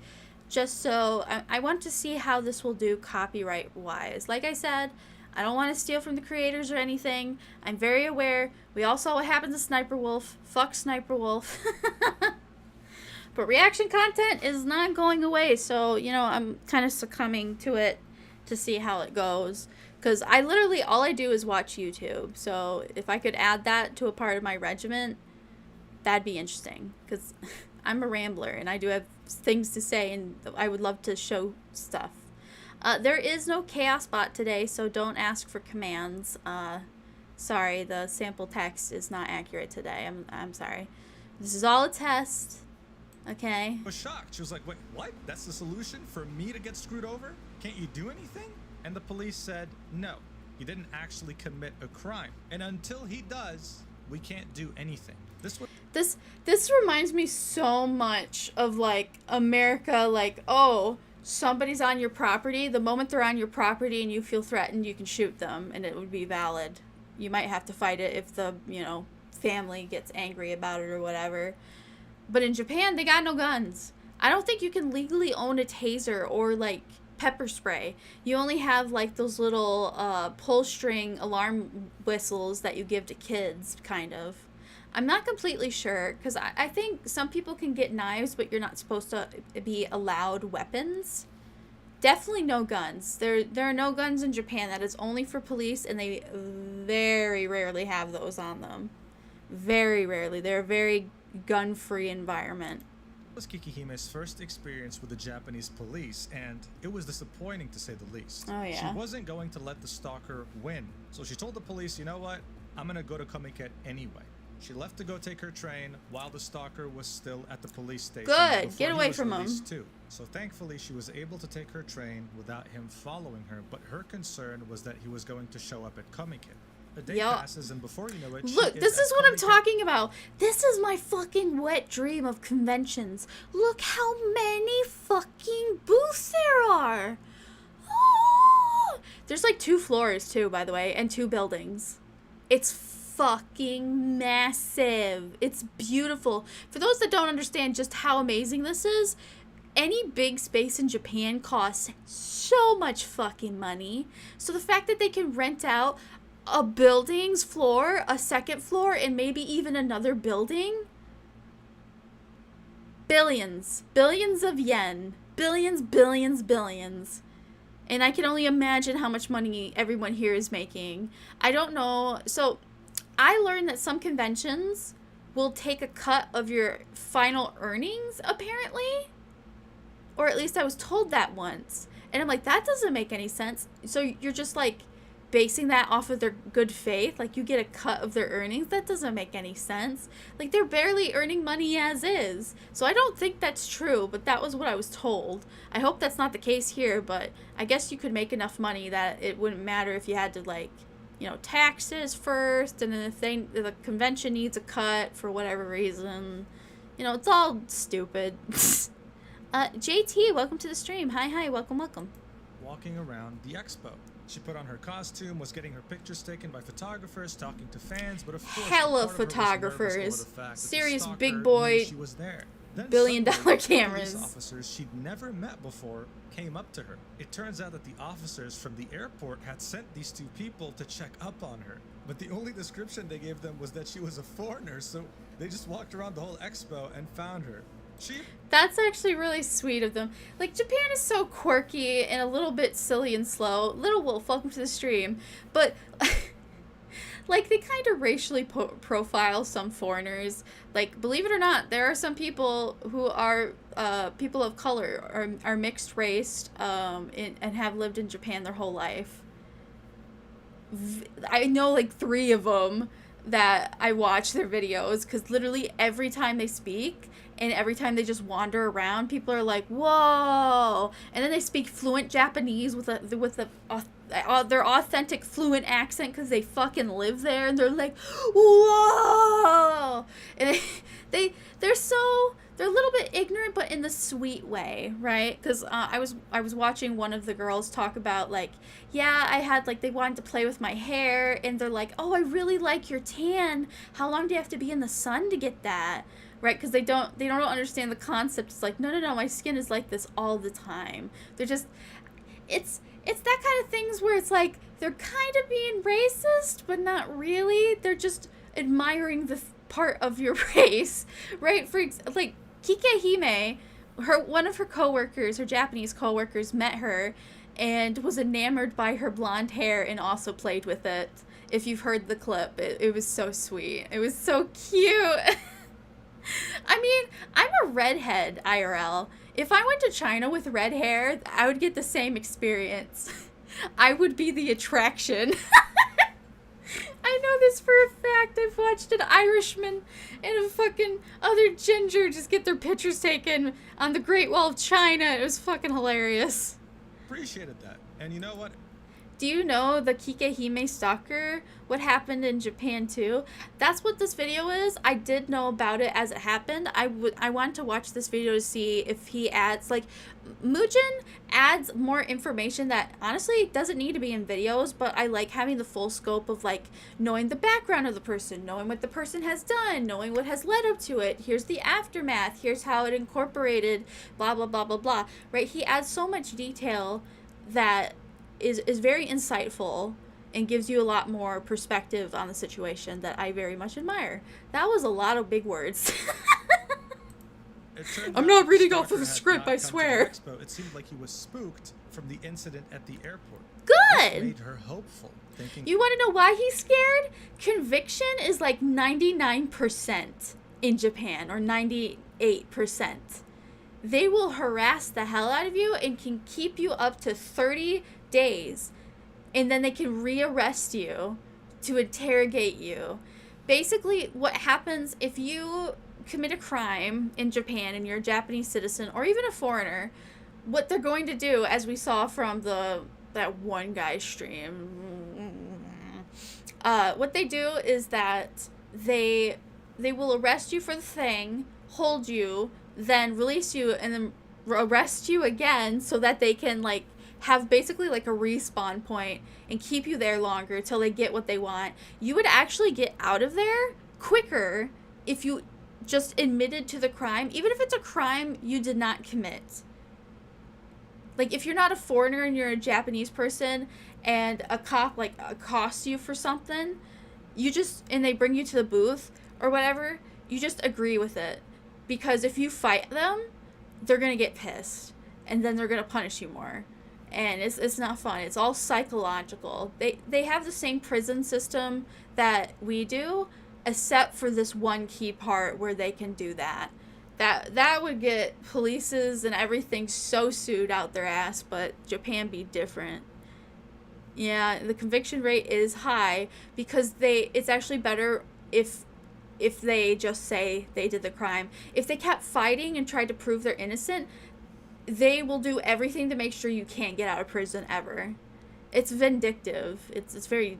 Speaker 1: just so I want to see how this will do copyright wise. Like I said, I don't want to steal from the creators or anything. I'm very aware. We all saw what happened to Sniper Wolf. Fuck Sniper Wolf. But reaction content is not going away, so, you know, I'm kind of succumbing to it to see how it goes. Because I literally, all I do is watch YouTube. So if I could add that to a part of my regiment, that'd be interesting. Because I'm a rambler and I do have things to say and I would love to show stuff. There is no chaos bot today, so don't ask for commands. Sorry, the sample text is not accurate today. I'm sorry. This is all a test. Okay.
Speaker 2: I was shocked. She was like, wait, what? That's the solution for me to get screwed over? Can't you do anything? And the police said, no, he didn't actually commit a crime. And until he does, we can't do anything.
Speaker 1: This reminds me so much of, like, America, like, oh, somebody's on your property. The moment they're on your property and you feel threatened, you can shoot them, and it would be valid. You might have to fight it if the, you know, family gets angry about it or whatever. But in Japan, they got no guns. I don't think you can legally own a taser or, like, pepper spray. You only have, like, those little pull string alarm whistles that you give to kids, kind of. I'm not completely sure, because I think some people can get knives, but you're not supposed to be allowed weapons. Definitely no guns. There are no guns in Japan. That is only for police, and they very rarely have those on them. Very rarely. They're a very gun-free environment.
Speaker 2: It was Kikihime's first experience with the Japanese police, and it was disappointing to say the least.
Speaker 1: Oh, yeah.
Speaker 2: She wasn't going to let the stalker win, so she told the police, you know what, I'm gonna go to Comiket anyway. She left to go take her train while the stalker was still at the police station.
Speaker 1: Good, get away from him.
Speaker 2: Too. So thankfully, she was able to take her train without him following her, but her concern was that he was going to show up at Comiket. A day passes, and before you know it,
Speaker 1: look, this is what I'm talking about. This is my fucking wet dream of conventions. Look how many fucking booths there are. Oh! There's like 2 floors too, by the way, and 2 buildings. It's fucking massive. It's beautiful. For those that don't understand just how amazing this is, any big space in Japan costs so much fucking money. So the fact that they can rent out a building's floor, a second floor, and maybe even another building. Billions. Billions of yen. Billions, billions, billions. And I can only imagine how much money everyone here is making. I don't know. So, I learned that some conventions will take a cut of your final earnings, apparently. Or at least I was told that once. And I'm like, that doesn't make any sense. So you're just like basing that off of their good faith, like you get a cut of their earnings. That doesn't make any sense. Like, they're barely earning money as is. So I don't think that's true, but that was what I was told. I hope that's not the case here, but I guess you could make enough money that it wouldn't matter if you had to, like, you know, taxes first, and then if the convention needs a cut for whatever reason, you know, it's all stupid. JT, welcome to the stream. Hi, welcome.
Speaker 2: Walking around the expo. She put on her costume, was getting her pictures taken by photographers, talking to fans, but of course,
Speaker 1: hella photographers. Serious big boy,
Speaker 2: she was there. Then
Speaker 1: billion-dollar cameras.
Speaker 2: Police officers she'd never met before came up to her. It turns out that the officers from the airport had sent these two people to check up on her. But the only description they gave them was that she was a foreigner, so they just walked around the whole expo and found her.
Speaker 1: That's actually really sweet of them. Like, Japan is so quirky and a little bit silly and slow. Little Wolf, welcome to the stream. But, like, they kind of racially profile some foreigners. Like, believe it or not, there are some people who are people of color, are mixed race, and have lived in Japan their whole life. I know, like, 3 of them that I watch their videos, because literally every time they speak, and every time they just wander around, people are like, whoa. And then they speak fluent Japanese with their authentic fluent accent because they fucking live there. And they're like, whoa. And they're a little bit ignorant, but in the sweet way, right? Because I was watching one of the girls talk about, like, yeah, I had, like, they wanted to play with my hair. And they're like, oh, I really like your tan. How long do you have to be in the sun to get that? Right, because they don't understand the concept. It's like, no, my skin is like this all the time. They're just, it's that kind of things where it's like, they're kind of being racist, but not really. They're just admiring the part of your race, right? Like, Kike Hime, one of her coworkers, her Japanese coworkers, met her and was enamored by her blonde hair and also played with it. If you've heard the clip, it was so sweet. It was so cute. I mean, I'm a redhead IRL. If I went to China with red hair, I would get the same experience. I would be the attraction. I know this for a fact. I've watched an Irishman and a fucking other ginger just get their pictures taken on the Great Wall of China. It was fucking hilarious.
Speaker 2: Appreciated that. And you know what?
Speaker 1: Do you know the Kike Hime stalker? What happened in Japan too? That's what this video is. I did know about it as it happened. I want to watch this video to see if he adds, like, Mugen adds more information that honestly doesn't need to be in videos, but I like having the full scope of, like, knowing the background of the person, knowing what the person has done, knowing what has led up to it. Here's the aftermath. Here's how it incorporated, blah, blah, blah, blah, blah. Right? He adds so much detail that is very insightful and gives you a lot more perspective on the situation that I very much admire. That was a lot of big words. I'm not reading off of the script, I swear.
Speaker 2: It seemed like he was spooked from the incident at the airport.
Speaker 1: Good!
Speaker 2: This made her hopeful, thinking...
Speaker 1: You want to know why he's scared? Conviction is like 99% in Japan, or 98%. They will harass the hell out of you and can keep you up to 30 days, and then they can rearrest you to interrogate you. Basically, what happens if you commit a crime in Japan and you're a Japanese citizen or even a foreigner, what they're going to do, as we saw from that one guy's stream, what they do is that they will arrest you for the thing, hold you, then release you, and then arrest you again so that they can, like, have basically like a respawn point and keep you there longer till they get what they want. You would actually get out of there quicker if you just admitted to the crime, even if it's a crime you did not commit. Like, if you're not a foreigner and you're a Japanese person and a cop, like, accosts you for something, and they bring you to the booth or whatever, you just agree with it. Because if you fight them, they're gonna get pissed and then they're gonna punish you more. and it's not fun. It's all psychological. They have the same prison system that we do, except for this one key part where they can do that. That would get polices and everything so sued out their ass, but Japan be different. Yeah, the conviction rate is high because it's actually better if they just say they did the crime. If they kept fighting and tried to prove they're innocent, they will do everything to make sure you can't get out of prison ever. It's vindictive. It's very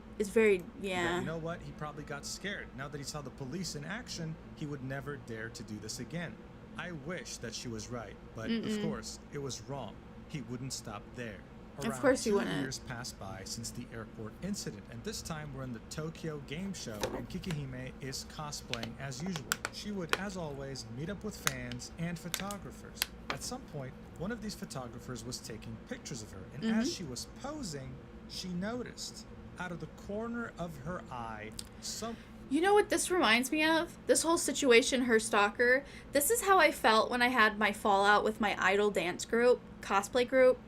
Speaker 1: yeah.
Speaker 2: You know what? He probably got scared. Now that he saw the police in action, he would never dare to do this again. I wish that she was right, but of course, it was wrong. He wouldn't stop there.
Speaker 1: Of course he wouldn't.
Speaker 2: 2 years passed by since the airport incident, and this time we're in the Tokyo game show, and Kikihime is cosplaying as usual. She would, as always, meet up with fans and photographers. At some point, one of these photographers was taking pictures of her, and as she was posing, she noticed, out of the corner of her eye,
Speaker 1: You know what this reminds me of? This whole situation, her stalker. This is how I felt when I had my fallout with my idol dance group, cosplay group.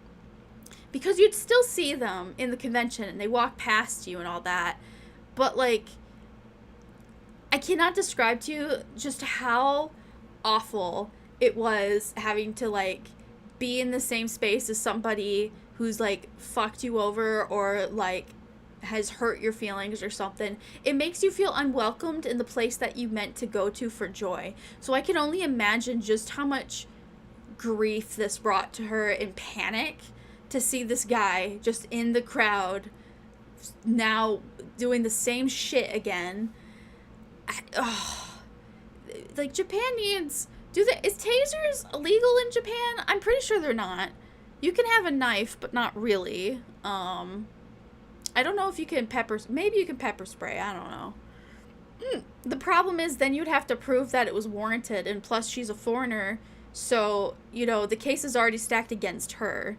Speaker 1: Because you'd still see them in the convention and they walk past you and all that. But, like, I cannot describe to you just how awful it was having to, like, be in the same space as somebody who's, like, fucked you over or, like, has hurt your feelings or something. It makes you feel unwelcomed in the place that you meant to go to for joy. So I can only imagine just how much grief this brought to her in panic to see this guy just in the crowd now doing the same shit again. Like, Japan needs... Is tasers illegal in Japan? I'm pretty sure they're not. You can have a knife, but not really. I don't know if you can maybe you can pepper spray. I don't know. The problem is then you'd have to prove that it was warranted, and plus she's a foreigner, so, you know, the case is already stacked against her.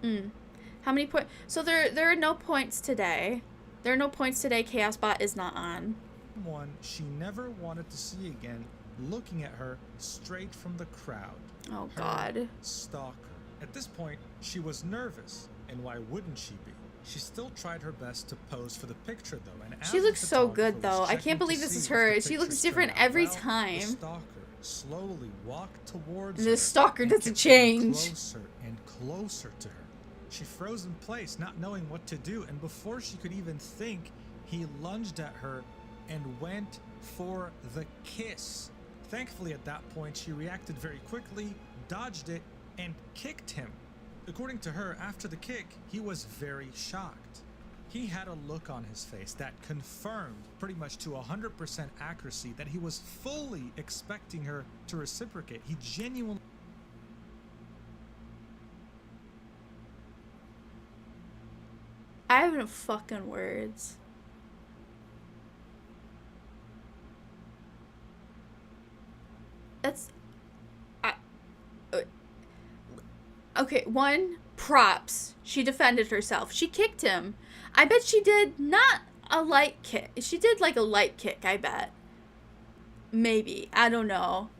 Speaker 1: How many points? So there are no points today. There are no points today. ChaosBot is not on.
Speaker 2: One she never wanted to see again, looking at her straight from the crowd.
Speaker 1: Oh, God.
Speaker 2: Stalker. At this point, she was nervous. And why wouldn't she be? She still tried her best to pose for the picture, though. And
Speaker 1: she looks so good, though. I can't believe this is her. She looks different every time.
Speaker 2: The stalker slowly walked towards
Speaker 1: her. The stalker doesn't change.
Speaker 2: Closer and closer to her. She froze in place, not knowing what to do. And before she could even think, he lunged at her and went for the kiss. Thankfully, at that point, she reacted very quickly, dodged it, and kicked him. According to her, after the kick, he was very shocked. He had a look on his face that confirmed pretty much to 100% accuracy that he was fully expecting her to reciprocate. He genuinely...
Speaker 1: I have no fucking words. That's... Okay, one, props. She defended herself. She kicked him. I bet she did not a light kick. She did, like, a light kick, I bet. Maybe. I don't know.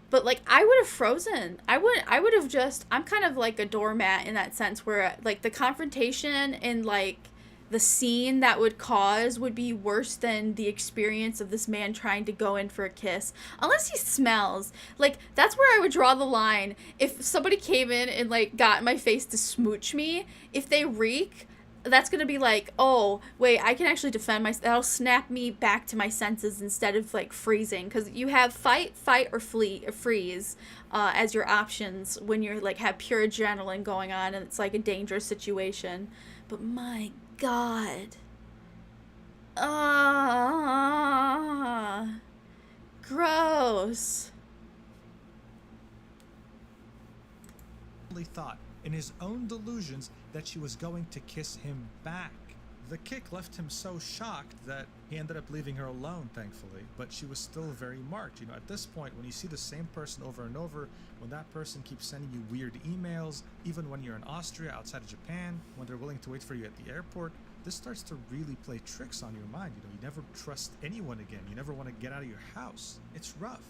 Speaker 1: But, like, I would have frozen. I would have just... I'm kind of like a doormat in that sense where, like, the confrontation and, like, the scene that would cause would be worse than the experience of this man trying to go in for a kiss. Unless he smells. Like, that's where I would draw the line. If somebody came in and, like, got in my face to smooch me, if they reek, that's gonna be like, oh, wait, I can actually defend myself. That'll snap me back to my senses instead of, like, freezing. Because you have fight, or freeze as your options when you're, like, have pure adrenaline going on and it's, like, a dangerous situation. But my God. Gross.
Speaker 2: Thought in his own delusions that she was going to kiss him back. The kick left him so shocked that he ended up leaving her alone, thankfully, but she was still very marked. You know, at this point, when you see the same person over and over, when that person keeps sending you weird emails, even when you're in Austria, outside of Japan, when they're willing to wait for you at the airport, this starts to really play tricks on your mind. You know, you never trust anyone again. You never want to get out of your house. It's rough.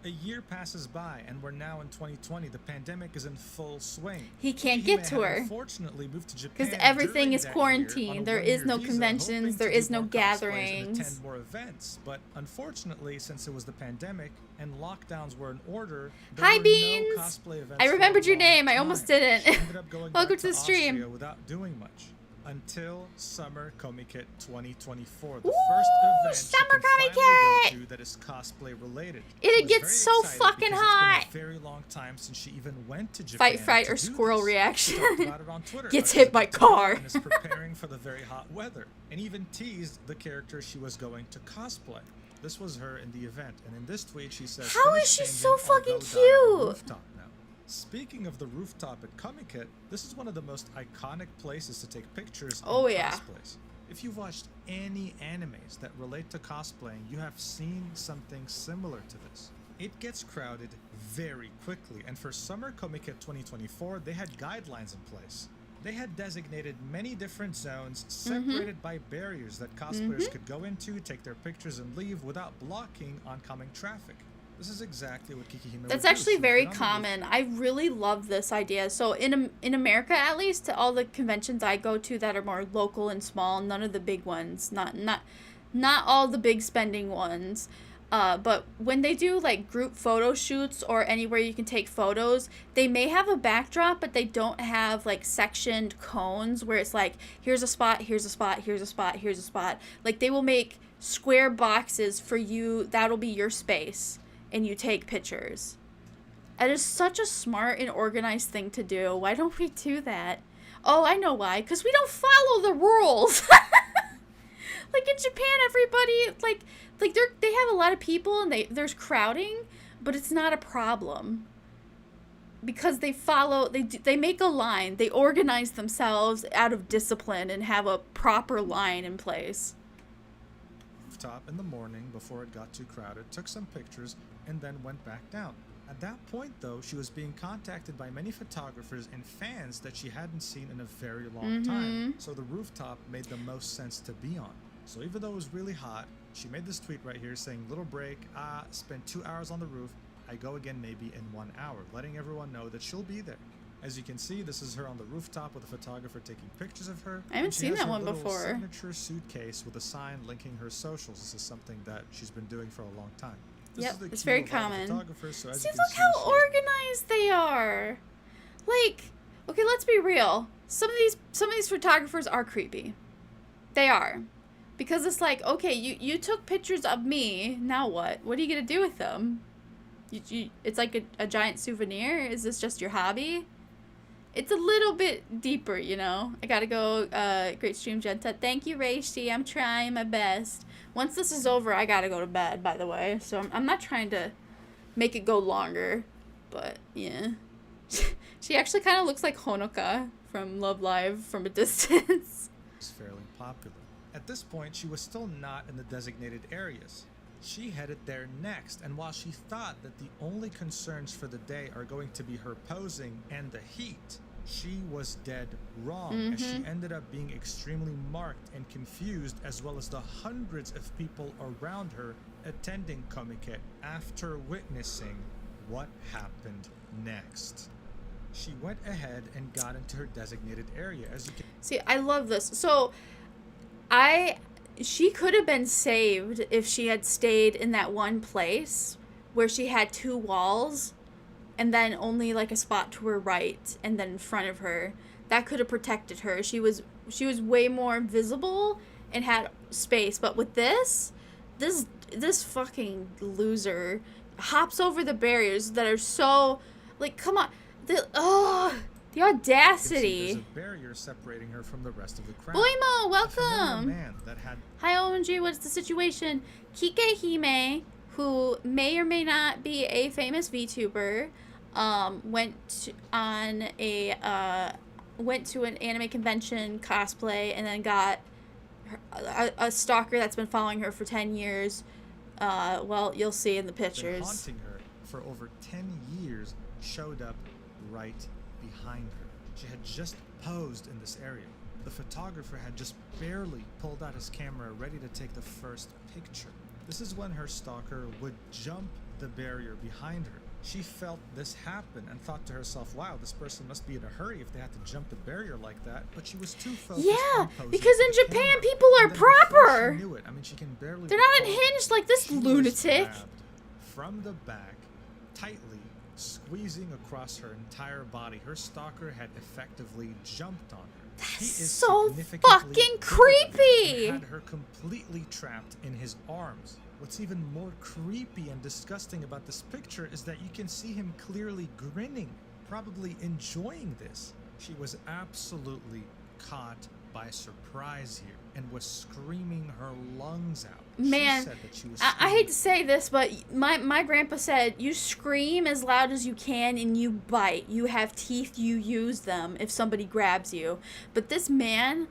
Speaker 2: A year passes by, and we're now in 2020. The pandemic is in full swing.
Speaker 1: He can't get to her.
Speaker 2: Unfortunately, moved to Japan
Speaker 1: because everything is
Speaker 2: during that
Speaker 1: quarantined.
Speaker 2: year
Speaker 1: There
Speaker 2: on a
Speaker 1: is no
Speaker 2: one-year visa,
Speaker 1: conventions.
Speaker 2: hoping
Speaker 1: There
Speaker 2: to
Speaker 1: is
Speaker 2: do
Speaker 1: no
Speaker 2: more cosplays and
Speaker 1: gatherings.
Speaker 2: attend more events. But unfortunately, since it was the pandemic and lockdowns were in order, there
Speaker 1: Hi,
Speaker 2: were
Speaker 1: Beans.
Speaker 2: no cosplay events
Speaker 1: I
Speaker 2: for a
Speaker 1: remembered your
Speaker 2: long
Speaker 1: name. I
Speaker 2: time.
Speaker 1: almost didn't.
Speaker 2: She ended up going
Speaker 1: Welcome
Speaker 2: back
Speaker 1: to the stream.
Speaker 2: Austria without doing much. Until Summer Comiket 2024, the
Speaker 1: Woo!
Speaker 2: first event
Speaker 1: Summer
Speaker 2: she can
Speaker 1: Comiket!
Speaker 2: finally go to that is cosplay related.
Speaker 1: It
Speaker 2: was
Speaker 1: gets
Speaker 2: very
Speaker 1: so
Speaker 2: excited
Speaker 1: fucking
Speaker 2: because
Speaker 1: hot.
Speaker 2: It's been a very long time since she even went to Japan.
Speaker 1: Fight
Speaker 2: to
Speaker 1: or
Speaker 2: do
Speaker 1: squirrel
Speaker 2: this.
Speaker 1: reaction.
Speaker 2: She talked about it on Twitter.
Speaker 1: Gets
Speaker 2: how
Speaker 1: hit
Speaker 2: she's
Speaker 1: by
Speaker 2: about to
Speaker 1: car.
Speaker 2: go and is preparing for the very hot weather, and even teased the character she was going to cosplay. This was her in the event, and in this tweet she says,
Speaker 1: How
Speaker 2: "Finish
Speaker 1: is she
Speaker 2: changing,
Speaker 1: so
Speaker 2: I'll
Speaker 1: fucking
Speaker 2: go die on the
Speaker 1: cute?"
Speaker 2: rooftop now." Speaking of the rooftop at Comiket, this is one of the most iconic places to take pictures
Speaker 1: Oh,
Speaker 2: in
Speaker 1: yeah.
Speaker 2: cosplays. If you've watched any animes that relate to cosplaying, you have seen something similar to this. It gets crowded very quickly, and for Summer Comiket 2024, they had guidelines in place. They had designated many different zones separated by barriers that cosplayers could go into, take their pictures, and leave without blocking oncoming traffic. This is exactly what Kikihime would
Speaker 1: That's
Speaker 2: do.
Speaker 1: actually
Speaker 2: She would
Speaker 1: very
Speaker 2: get on the roof.
Speaker 1: common. I really love this idea. So in America, at least, all the conventions I go to that are more local and small, none of the big ones, not all the big spending ones. But when they do like group photo shoots or anywhere you can take photos, they may have a backdrop, but they don't have like sectioned cones where it's like, here's a spot, here's a spot, here's a spot, here's a spot. Like they will make square boxes for you. That'll be your space. And you take pictures. It is such a smart and organized thing to do. Why don't we do that? Oh, I know why. Because we don't follow the rules. Like in Japan, everybody like they have a lot of people and there's crowding, but it's not a problem because they follow. They make a line. They organize themselves out of discipline and have a proper line in place.
Speaker 2: Rooftop in the morning before it got too crowded, took some pictures, and then went back down. At that point, though, she was being contacted by many photographers and fans that she hadn't seen in a very long time, so the rooftop made the most sense to be on. So even though it was really hot, she made this tweet right here saying, "Little break, spent 2 hours on the roof, I go again maybe in 1 hour," letting everyone know that she'll be there. As you can see, this is her on the rooftop with a photographer taking pictures of her.
Speaker 1: I haven't
Speaker 2: and she
Speaker 1: seen
Speaker 2: has
Speaker 1: that
Speaker 2: her
Speaker 1: one
Speaker 2: little
Speaker 1: before.
Speaker 2: Signature suitcase with a sign linking her socials. This is something that she's been doing for a long time. This
Speaker 1: Yep,
Speaker 2: is the
Speaker 1: it's
Speaker 2: cue
Speaker 1: very
Speaker 2: of all the
Speaker 1: common.
Speaker 2: photographers, so as
Speaker 1: See,
Speaker 2: you can
Speaker 1: look
Speaker 2: see,
Speaker 1: how
Speaker 2: she's-
Speaker 1: organized they are. Like, okay, let's be real. Some of these photographers are creepy. They are. Because it's like, okay, you took pictures of me, now what? What are you going to do with them? It's like a giant souvenir? Is this just your hobby? It's a little bit deeper, you know? I gotta go, great stream, Jenta. Thank you, Reishi. I'm trying my best. Once this is over, I gotta go to bed, by the way. So I'm not trying to make it go longer. But, yeah. She actually kind of looks like Honoka from Love Live from a distance.
Speaker 2: was fairly popular. At this point, she was still not in the designated areas. She headed there next, and while she thought that the only concerns for the day are going to be her posing and the heat, she was dead wrong, as she ended up being extremely marked and confused, as well as the hundreds of people around her attending Comiket after witnessing what happened next. She went ahead and got into her designated area, as you can
Speaker 1: See, I love this. So, she could have been saved if she had stayed in that one place where she had 2 walls and then only like a spot to her right and then in front of her. That could have protected her. She was way more visible and had space. But with this fucking loser hops over the barriers that are so like, come on. The audacity.
Speaker 2: there's a barrier separating her from the rest of the crowd.
Speaker 1: Boimo,
Speaker 2: A familiar
Speaker 1: welcome.
Speaker 2: man that had
Speaker 1: Hi, OMG, what's the situation? Kike Hime, who may or may not be a famous VTuber, went to an anime convention cosplay and then got a stalker that's been following her for 10 years. Well, you'll see in the
Speaker 2: been
Speaker 1: pictures.
Speaker 2: haunting her for over 10 years showed up right behind her. She had just posed in this area. The photographer had just barely pulled out his camera ready to take the first picture. This is when her stalker would jump the barrier behind her. She felt this happen and thought to herself, wow, this person must be in a hurry if they had to jump the barrier like that. But she was too focused on posing
Speaker 1: because in
Speaker 2: for the
Speaker 1: Japan,
Speaker 2: camera.
Speaker 1: people are
Speaker 2: And then before
Speaker 1: proper.
Speaker 2: she knew it, I mean, she can barely
Speaker 1: They're not
Speaker 2: recall,
Speaker 1: unhinged like this
Speaker 2: she was
Speaker 1: lunatic.
Speaker 2: grabbed from the back, tightly squeezing across her entire body. Her stalker had effectively jumped on her. He is
Speaker 1: so
Speaker 2: significantly
Speaker 1: fucking
Speaker 2: bigger than her
Speaker 1: creepy.
Speaker 2: and had her completely trapped in his arms. What's even more creepy and disgusting about this picture is that you can see him clearly grinning, probably enjoying this. She was absolutely caught by surprise here and was screaming her lungs out.
Speaker 1: Man,
Speaker 2: she said that she was
Speaker 1: I hate to say this, but my grandpa said, you scream as loud as you can and you bite. You have teeth, you use them if somebody grabs you. But this man,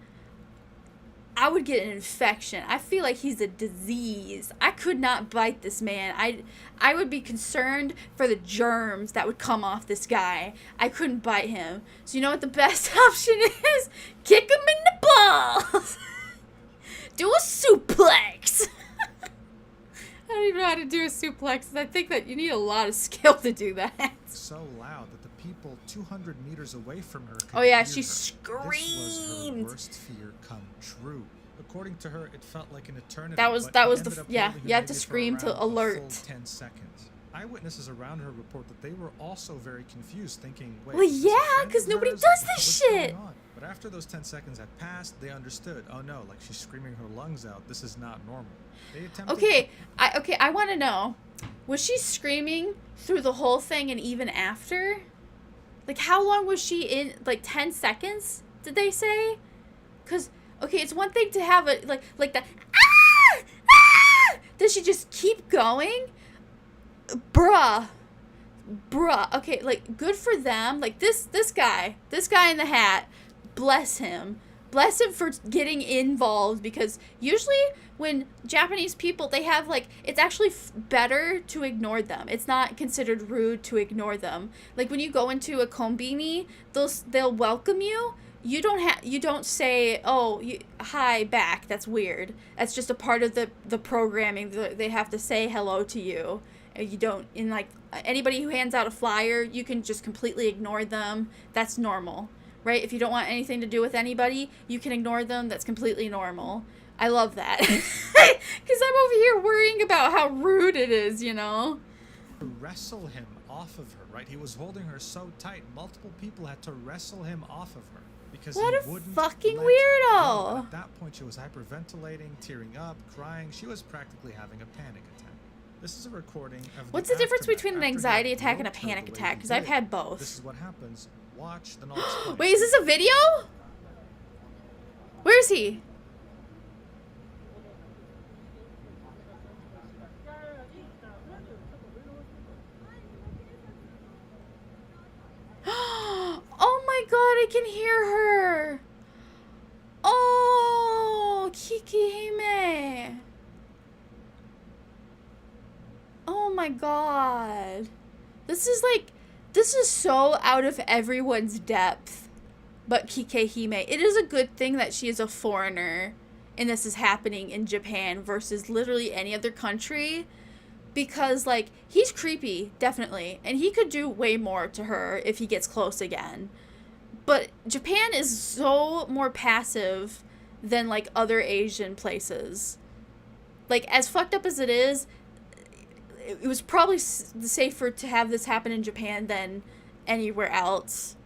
Speaker 1: I would get an infection. I feel like he's a disease. I could not bite this man. I would be concerned for the germs that would come off this guy. I couldn't bite him. So you know what the best option is? Kick him in the balls. Do a suplex. I don't even know how to do a suplex. I think that you need a lot of skill to do that.
Speaker 2: so loud that the people 200 meters away from her could
Speaker 1: Oh yeah,
Speaker 2: hear
Speaker 1: she
Speaker 2: her. This was her
Speaker 1: screamed.
Speaker 2: worst fear come true. According to her, it felt like an eternity.
Speaker 1: That was
Speaker 2: but
Speaker 1: that
Speaker 2: it
Speaker 1: was
Speaker 2: ended
Speaker 1: the
Speaker 2: up
Speaker 1: yeah.
Speaker 2: holding her
Speaker 1: You had to
Speaker 2: maybe for
Speaker 1: scream to
Speaker 2: around a full
Speaker 1: alert.
Speaker 2: 10 seconds. Eyewitnesses around her report that they were also very confused, thinking, wait,
Speaker 1: Well,
Speaker 2: is this a
Speaker 1: yeah,
Speaker 2: friend
Speaker 1: 'cause
Speaker 2: of
Speaker 1: nobody
Speaker 2: hers?
Speaker 1: does this
Speaker 2: What's
Speaker 1: shit.
Speaker 2: going on? But after those 10 seconds had passed, they understood. Oh no, like she's screaming her lungs out. This is not normal. They attempted
Speaker 1: Okay, I want to know, was she screaming through the whole thing and even after? Like, how long was she in? Like 10 seconds? Did they say? Cause okay, it's one thing to have a like the ah ah. Does she just keep going? Bruh. Okay, like good for them. Like this guy in the hat, bless him for getting involved, because usually when Japanese people, they have like, it's actually better to ignore them. It's not considered rude to ignore them. Like when you go into a konbini, they'll welcome you. You don't say, oh, hi back. That's weird. That's just a part of the programming. They have to say hello to you. You don't, in like anybody who hands out a flyer, you can just completely ignore them. That's normal, right? If you don't want anything to do with anybody, you can ignore them. That's completely normal. I love that. Because I'm over here worrying about how rude it is, you know?
Speaker 2: to wrestle him off of her, right? He was holding her so tight, multiple people had to wrestle him off of her. Because
Speaker 1: What
Speaker 2: he
Speaker 1: a
Speaker 2: wouldn't
Speaker 1: fucking
Speaker 2: let
Speaker 1: weirdo.
Speaker 2: go. At that point, she was hyperventilating, tearing up, crying. She was practically having a panic attack. This is a recording of
Speaker 1: What's the difference
Speaker 2: aftermath
Speaker 1: between an
Speaker 2: after he
Speaker 1: anxiety
Speaker 2: had
Speaker 1: attack and a
Speaker 2: groped her
Speaker 1: panic
Speaker 2: the way
Speaker 1: attack?
Speaker 2: he
Speaker 1: Because I've
Speaker 2: did.
Speaker 1: had both.
Speaker 2: This is what happens. Watch, then I'll explain.
Speaker 1: Wait, is this a video? Where is he? Oh my god, I can hear her. Oh, Kikihime. Oh my god. This is so out of everyone's depth. But Kikihime, it is a good thing that she is a foreigner and this is happening in Japan versus literally any other country. Because, like, he's creepy, definitely. And he could do way more to her if he gets close again. But Japan is so more passive than, like, other Asian places. Like, as fucked up as it is, it was probably safer to have this happen in Japan than anywhere else.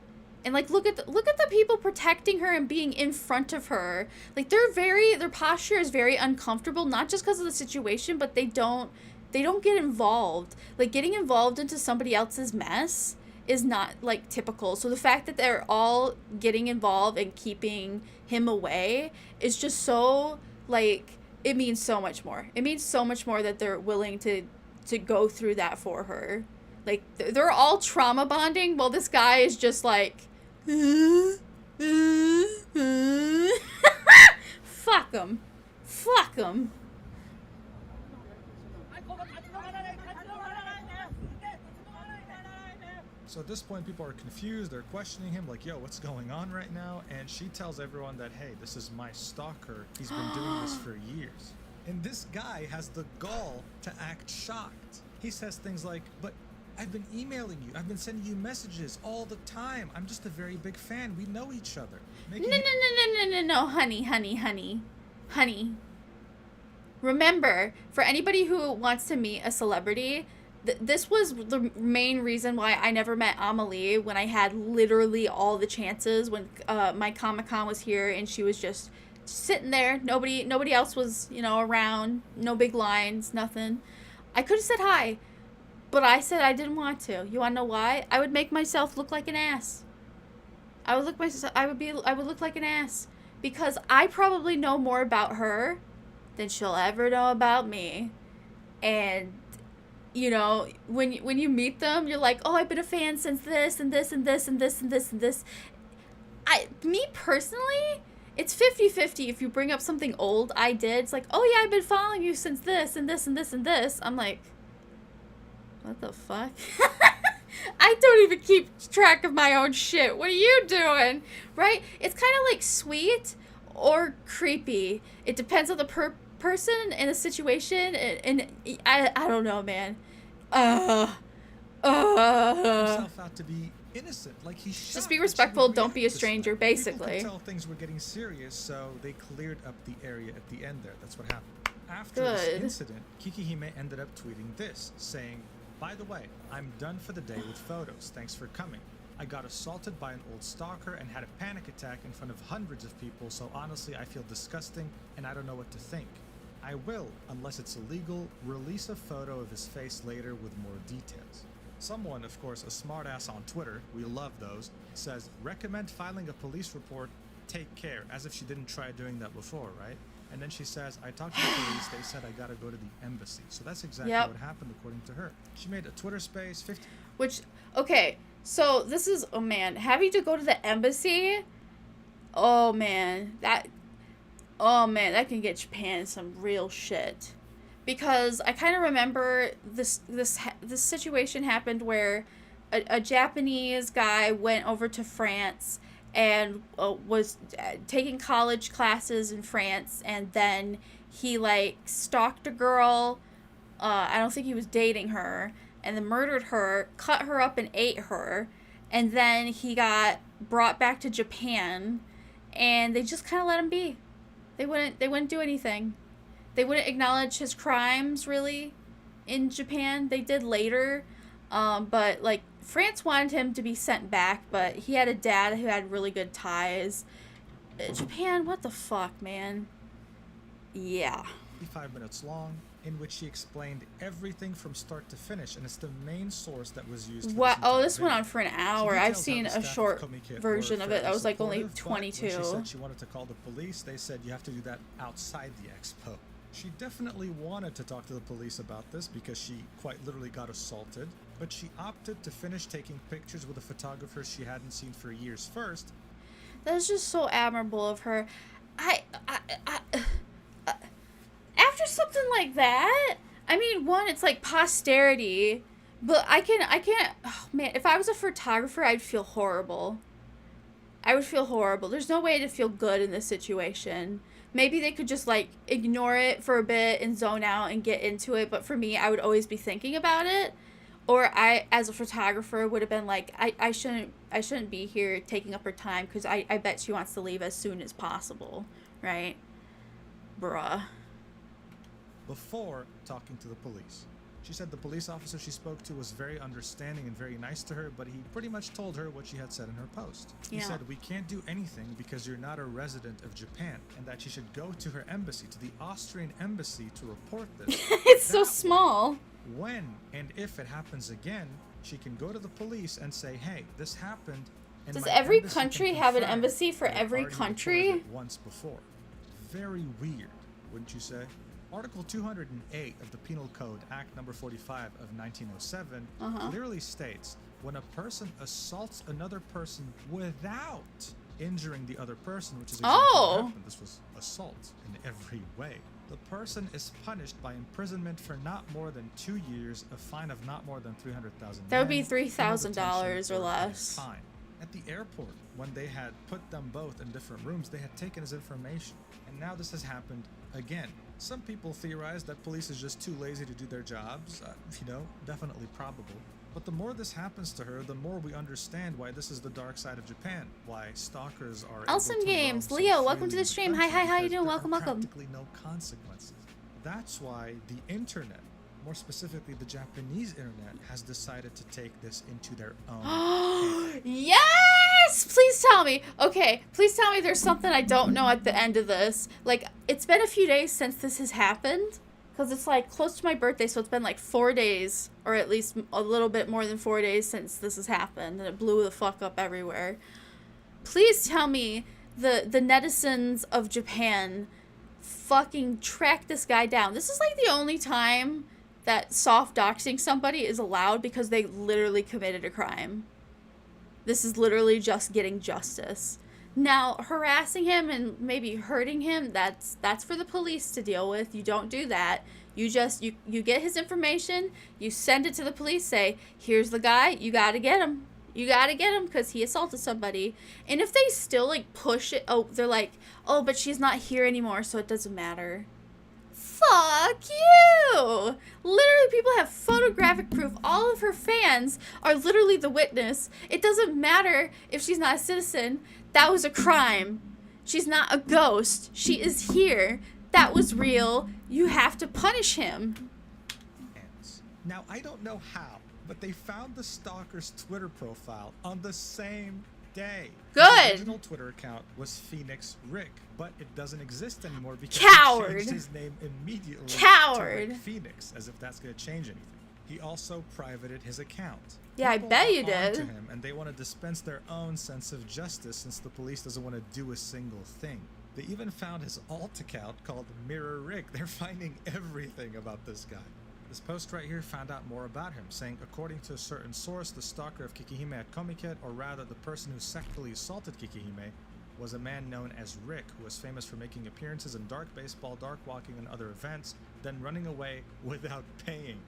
Speaker 1: And, like, look at the people protecting her and being in front of her. Like, their posture is very uncomfortable, not just because of the situation, but they don't get involved. Like, getting involved into somebody else's mess is not, like, typical. So the fact that they're all getting involved and keeping him away is just so, like, it means so much more. It means so much more that they're willing to go through that for her. Like, they're all trauma bonding while this guy is just like, fuck him. Fuck him.
Speaker 2: So at this point, people are confused. They're questioning him, like, yo, what's going on right now? And she tells everyone that, hey, this is my stalker. He's been doing this for years. And this guy has the gall to act shocked. He says things like, but I've been emailing you. I've been sending you messages all the time. I'm just a very big fan. We know each other.
Speaker 1: No, honey. Remember, for anybody who wants to meet a celebrity, this was the main reason why I never met Amelie when I had literally all the chances when my Comic-Con was here and she was just sitting there. Nobody else was, around. No big lines, nothing. I could have said hi, but I said I didn't want to. You want to know why? I would make myself look like an ass. I would look like an ass because I probably know more about her than she'll ever know about me. And when you meet them, you're like, oh, I've been a fan since this and this and this and this and this and this. Me personally, it's 50-50. If you bring up something old I did, it's like, oh yeah, I've been following you since this and this and this and this. I'm like, what the fuck? I don't even keep track of my own shit. What are you doing? Right? It's kind of like sweet or creepy. It depends on the person and the situation. And I don't know, man.
Speaker 2: Himself out to be innocent, like he shot.
Speaker 1: Just be respectful. Don't be a stranger. Basically.
Speaker 2: People could tell things were getting serious, so they cleared up the area at the end there. That's what happened. After this incident, Kikihime ended up tweeting this, saying, "By the way, I'm done for the day with photos. Thanks for coming. I got assaulted by an old stalker and had a panic attack in front of hundreds of people, so honestly I feel disgusting and I don't know what to think. I will, unless it's illegal, release a photo of his face later with more details." Someone, of course, a smartass on Twitter, we love those, says, "Recommend filing a police report, take care," as if she didn't try doing that before, right? And then she says, "I talked to the police, they said I gotta go to the embassy." So that's exactly what happened according to her. She made a Twitter space,
Speaker 1: okay, so this is, oh man, having to go to the embassy, oh man, that can get Japan in some real shit. Because I kind of remember this situation happened where a Japanese guy went over to France and was taking college classes in France, and then he stalked a girl. I don't think he was dating her, and then murdered her, cut her up and ate her, and then he got brought back to Japan, and they just kind of let him be. They wouldn't do anything. They wouldn't acknowledge his crimes, really, in Japan. They did later, but, France wanted him to be sent back, but he had a dad who had really good ties. Japan, what the fuck, man? Yeah.
Speaker 2: 5 minutes long, in which she explained everything from start to finish, and it's the main source that was used for
Speaker 1: this went on for an hour. I've seen a short version of it that was, only 22.
Speaker 2: When she said she wanted to call the police, they said you have to do that outside the expo. She definitely wanted to talk to the police about this because she quite literally got assaulted, but she opted to finish taking pictures with a photographer she hadn't seen for years first.
Speaker 1: That's just so admirable of her. After something like that, I mean, one, it's posterity, but I can't, oh man, if I was a photographer, I'd feel horrible. There's no way to feel good in this situation. Maybe they could just ignore it for a bit and zone out and get into it. But for me, I would always be thinking about it. Or I, as a photographer, would have been I shouldn't be here taking up her time because I bet she wants to leave as soon as possible. Right? Bruh.
Speaker 2: Before talking to the police. She said the police officer she spoke to was very understanding and very nice to her, but he pretty much told her what she had said in her post. He said, "We can't do anything because you're not a resident of Japan," and that she should go to her embassy, to the Austrian embassy, to report this.
Speaker 1: It's so small.
Speaker 2: When and if it happens again, she can go to the police and say, "Hey, this happened." And
Speaker 1: does every country have an embassy for every country?
Speaker 2: Once before. Very weird, wouldn't you say? Article 208 of the Penal Code, Act number 45 of 1907, clearly states when a person assaults another person without injuring the other person, which is exactly what happened. This was assault in every way. The person is punished by imprisonment for not more than 2 years, a fine of not more than $300,000.
Speaker 1: That would be $3,000 or less.
Speaker 2: Fine. At the airport, when they had put them both in different rooms, they had taken his information. And now this has happened again. Some people theorize that police is just too lazy to do their jobs. Definitely probable. But the more this happens to her, the more we understand why this is the dark side of Japan. Why stalkers are
Speaker 1: Awesome
Speaker 2: able to
Speaker 1: Games.
Speaker 2: roam so
Speaker 1: Leo, welcome
Speaker 2: freely
Speaker 1: to the
Speaker 2: in
Speaker 1: stream.
Speaker 2: country
Speaker 1: Hi, how you
Speaker 2: because
Speaker 1: doing?
Speaker 2: there
Speaker 1: Welcome,
Speaker 2: are
Speaker 1: welcome.
Speaker 2: practically no consequences. That's why the internet, more specifically the Japanese internet, has decided to take this into their own hands.
Speaker 1: Yes! Please tell me. Okay, please tell me there's something I don't know at the end of this. Like, it's been a few days since this has happened. Because it's like close to my birthday, so it's been like 4 days, or at least a little bit more than 4 days since this has happened, and it blew the fuck up everywhere. Please tell me the netizens of Japan fucking track this guy down. This is like the only time that soft doxing somebody is allowed because they literally committed a crime. This is literally just getting justice. Now, harassing him and maybe hurting him, that's for the police to deal with. You don't do that. You get his information, you send it to the police, say, here's the guy, you gotta get him. You gotta get him because he assaulted somebody. And if they still, like, push it, they're like, oh, but she's not here anymore, so it doesn't matter. Fuck you! Literally, people have photographic proof. All of her fans are literally the witness. It doesn't matter if she's not a citizen. That was a crime. She's not a ghost. She is here. That was real. You have to punish him.
Speaker 2: Now, I don't know how, but they found the stalker's Twitter profile on the same day.
Speaker 1: Good.
Speaker 2: His original Twitter account was Phoenix Rick, but it doesn't exist anymore because
Speaker 1: Coward.
Speaker 2: he changed his name immediately
Speaker 1: Coward.
Speaker 2: to Rick Phoenix, as if that's going to change anything. He also privated his account.
Speaker 1: Yeah, I
Speaker 2: People
Speaker 1: bet
Speaker 2: are
Speaker 1: you
Speaker 2: onto
Speaker 1: did.
Speaker 2: him, and they want to dispense their own sense of justice since the police doesn't want to do a single thing. They even found his alt account called Mirror Rick. They're finding everything about this guy. This post right here found out more about him, saying, according to a certain source, the stalker of Kikihime at Komiket, or rather the person who sexually assaulted Kikihime, was a man known as Rick, who was famous for making appearances in dark baseball, dark walking, and other events, then running away without paying.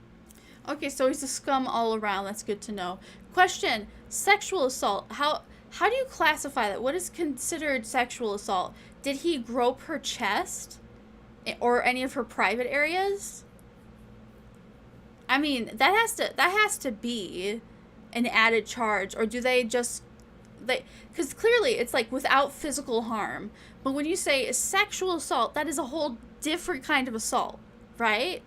Speaker 1: Okay, so he's a scum all around. That's good to know. Question: sexual assault. How do you classify that? What is considered sexual assault? Did he grope her chest or any of her private areas? I mean, that has to be an added charge, or do they just because clearly it's like without physical harm. But when you say sexual assault, that is a whole different kind of assault, right?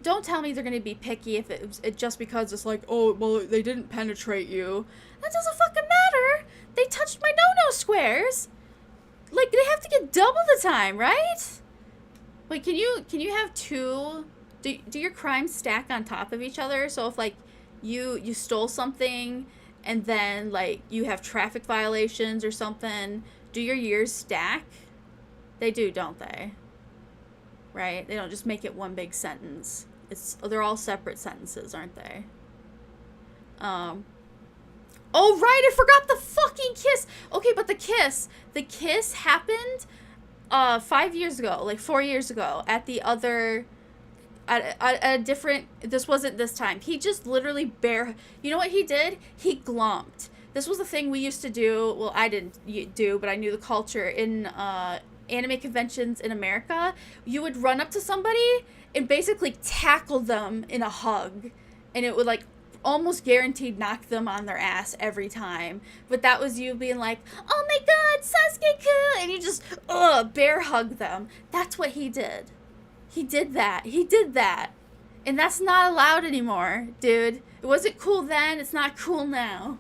Speaker 1: Don't tell me they're going to be picky if it just because it's like, oh, well, they didn't penetrate you. That doesn't fucking matter. They touched my no-no squares. Like, they have to get double the time, right? Wait, can you have two? Do your crimes stack on top of each other? So if, like, you stole something and then, like, you have traffic violations or something, do your years stack? They do, don't they? Right? They don't just make it one big sentence. They're all separate sentences, aren't they? Oh, right, I forgot the fucking kiss. Okay, but the kiss happened 5 years ago, like 4 years ago, at the other, at a different, this wasn't this time. He just literally you know what he did? He glomped. This was the thing we used to do, well, I didn't do, but I knew the culture in anime conventions in America. You would run up to somebody and basically tackle them in a hug, and it would, like, almost guaranteed knock them on their ass every time. But that was you being like, oh my god, Sasuke-kun, and you just bear hug them. That's what he did. He did that. And that's not allowed anymore, dude. It wasn't cool then, it's not cool now.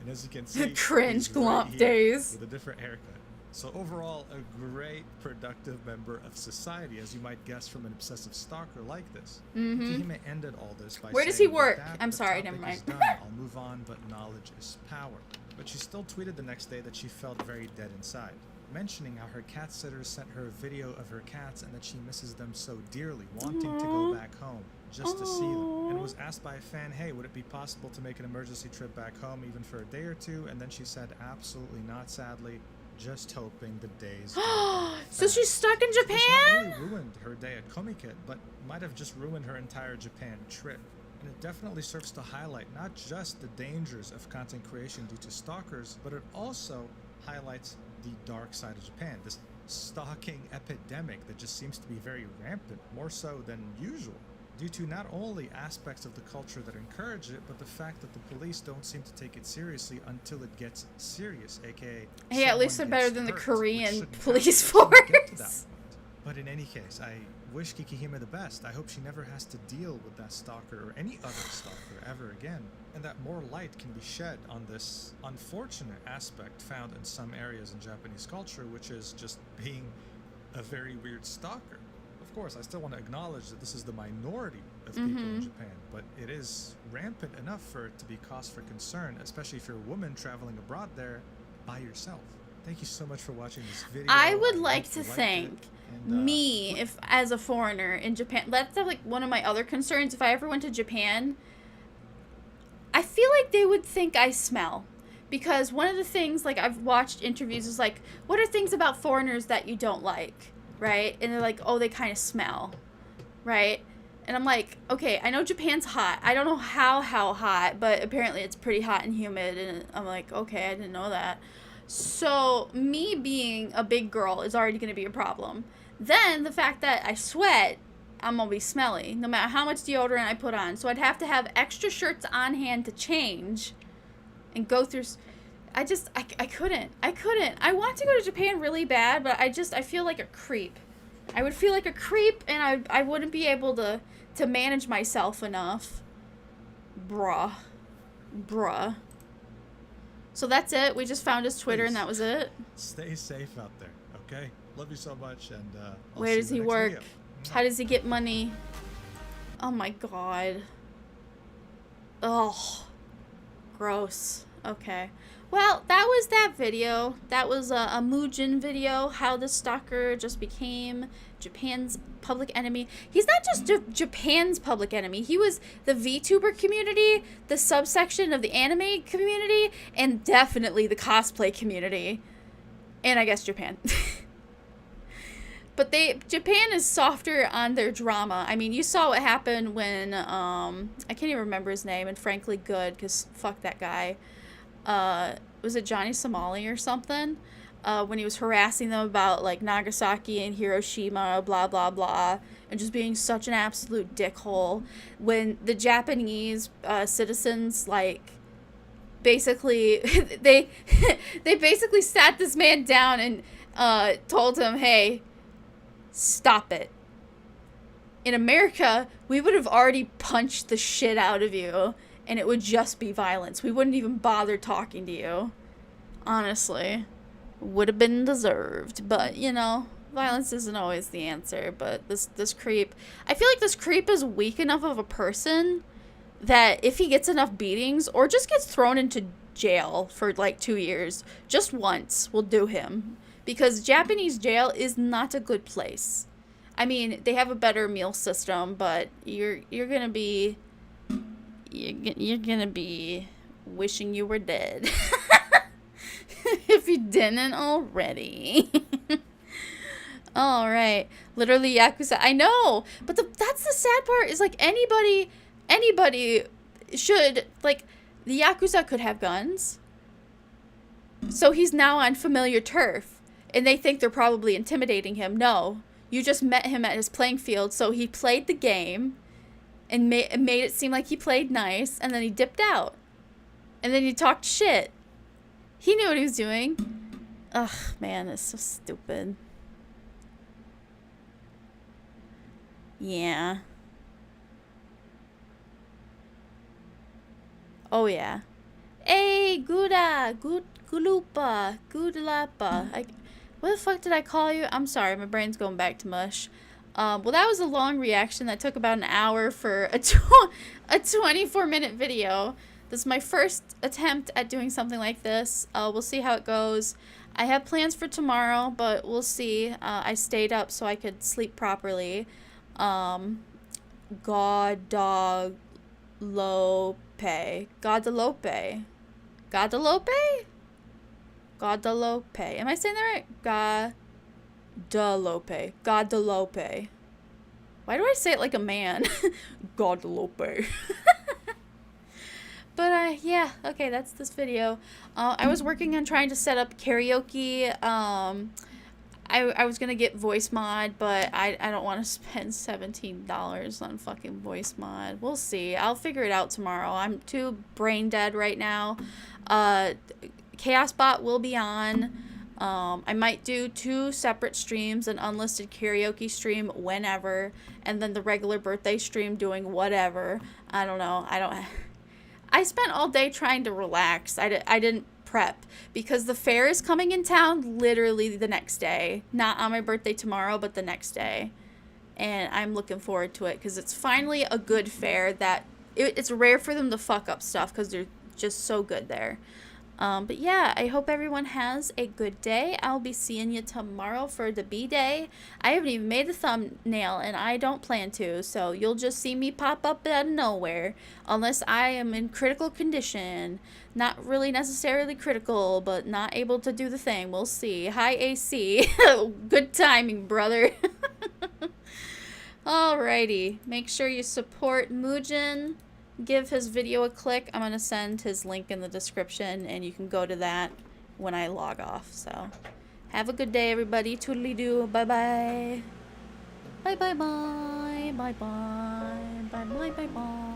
Speaker 2: And as you can see,
Speaker 1: The cringe
Speaker 2: he's right
Speaker 1: glomp
Speaker 2: here
Speaker 1: days.
Speaker 2: with a different haircut. So overall, a great productive member of society, as you might guess from an obsessive stalker like this. Kikihime ended all this by
Speaker 1: Where does
Speaker 2: saying,
Speaker 1: he work?
Speaker 2: "With that,
Speaker 1: I'm
Speaker 2: the
Speaker 1: sorry,
Speaker 2: topic
Speaker 1: never mind.
Speaker 2: is done. I'll move on, but knowledge is power." But she still tweeted the next day that she felt very dead inside, mentioning how her cat sitter sent her a video of her cats and that she misses them so dearly, wanting to go back home just to see them, and was asked by a fan, hey, would it be possible to make an emergency trip back home even for a day or two? And then she said, absolutely not, sadly, just hoping the days go by
Speaker 1: So she's
Speaker 2: fast."
Speaker 1: stuck in
Speaker 2: This not
Speaker 1: Japan?
Speaker 2: only ruined her day at Komiket, but might have just ruined her entire Japan trip. And it definitely serves to highlight not just the dangers of content creation due to stalkers, but it also highlights the dark side of Japan, this stalking epidemic that just seems to be very rampant, more so than usual, due to not only aspects of the culture that encourage it, but the fact that the police don't seem to take it seriously until it gets serious, aka
Speaker 1: hey, at least they're better than the
Speaker 2: hurt,
Speaker 1: Korean
Speaker 2: which
Speaker 1: police
Speaker 2: shouldn't get to that
Speaker 1: force.
Speaker 2: point. But in any case, I wish Kikihime the best. I hope she never has to deal with that stalker or any other stalker ever again, and that more light can be shed on this unfortunate aspect found in some areas in Japanese culture, which is just being a very weird stalker. Of course, I still want to acknowledge that this is the minority of people in Japan, but it is rampant enough for it to be cause for concern, especially if you're a woman traveling abroad there by yourself. Thank you so much for watching this video.
Speaker 1: I would
Speaker 2: hope
Speaker 1: like
Speaker 2: you
Speaker 1: to
Speaker 2: liked
Speaker 1: think
Speaker 2: it. And,
Speaker 1: me, if as a foreigner in Japan, that's like one of my other concerns. If I ever went to Japan, I feel like they would think I smell. Because one of the things, like, I've watched interviews is like, what are things about foreigners that you don't like, right? And they're like, oh, they kind of smell, right? And I'm like, okay, I know Japan's hot. I don't know how hot, but apparently it's pretty hot and humid. And I'm like, okay, I didn't know that. So me being a big girl is already going to be a problem. Then the fact that I sweat, I'm going to be smelly, no matter how much deodorant I put on. So I'd have to have extra shirts on hand to change and go through. I couldn't. I want to go to Japan really bad, but I feel like a creep. I would feel like a creep, and I wouldn't be able to manage myself enough. Bruh. So that's it. We just found his Twitter, and that was it.
Speaker 2: Stay safe out there, okay? Love you so much, and I'll
Speaker 1: Where
Speaker 2: see
Speaker 1: does
Speaker 2: you
Speaker 1: he
Speaker 2: in the next
Speaker 1: work?
Speaker 2: video.
Speaker 1: How does he get money? Oh my god. Oh. Gross. Okay. Well, that was that video. That was a Muujin video, how the stalker just became Japan's public enemy. He's not just Japan's public enemy. He was the Vtuber community, the subsection of the anime community, and definitely the cosplay community. And I guess Japan. But Japan is softer on their drama. I mean, you saw what happened when, I can't even remember his name, and frankly good, because fuck that guy. Was it Johnny Somali or something? When he was harassing them about, like, Nagasaki and Hiroshima, blah, blah, blah, and just being such an absolute dickhole. When the Japanese citizens, like, basically, they basically sat this man down and told him, hey, stop it. In America, we would have already punched the shit out of you, and it would just be violence. We wouldn't even bother talking to you. Honestly. Would have been deserved. But, you know, violence isn't always the answer. But this creep, I feel like this creep is weak enough of a person that if he gets enough beatings, or just gets thrown into jail for like 2 years, just once will do him. Because Japanese jail is not a good place. I mean, they have a better meal system, but you're gonna be wishing you were dead if you didn't already. All right, literally Yakuza. I know, but that's the sad part. Is like anybody should, like, the Yakuza could have guns, so he's now on familiar turf. And they think they're probably intimidating him. No, you just met him at his playing field, so he played the game and made it seem like he played nice, and then he dipped out. And then he talked shit. He knew what he was doing. Ugh, man, that's so stupid. Yeah. Oh, yeah. Hey, Gouda, Gulupa, Goodlapa. What the fuck did I call you? I'm sorry, my brain's going back to mush. Well, that was a long reaction that took about an hour for a 24-minute video. This is my first attempt at doing something like this. We'll see how it goes. I have plans for tomorrow, but we'll see. I stayed up so I could sleep properly. Guadalupe. Guadalupe. Am I saying that right? Guadalupe. Why do I say it like a man? Guadalupe. But yeah, okay, that's this video. I was working on trying to set up karaoke. I was gonna get voice mod, but I don't want to spend $17 on fucking voice mod. We'll see. I'll figure it out tomorrow. I'm too brain dead right now. ChaosBot will be on. I might do 2 separate streams, an unlisted karaoke stream whenever, and then the regular birthday stream doing whatever. I don't know. I spent all day trying to relax. I didn't prep because the fair is coming in town literally the next day. Not on my birthday tomorrow, but the next day. And I'm looking forward to it because it's finally a good fair that it's rare for them to fuck up stuff because they're just so good there. But yeah, I hope everyone has a good day. I'll be seeing you tomorrow for the B-Day. I haven't even made the thumbnail, and I don't plan to, so you'll just see me pop up out of nowhere. Unless I am in critical condition. Not really necessarily critical, but not able to do the thing. We'll see. Hi, AC. Good timing, brother. Alrighty. Make sure you support Muujin. Give his video a click. I'm going to send his link in the description, and you can go to that when I log off. So, have a good day, everybody. Toodly-doo. Bye-bye. Bye-bye-bye. Bye-bye. Bye-bye-bye-bye.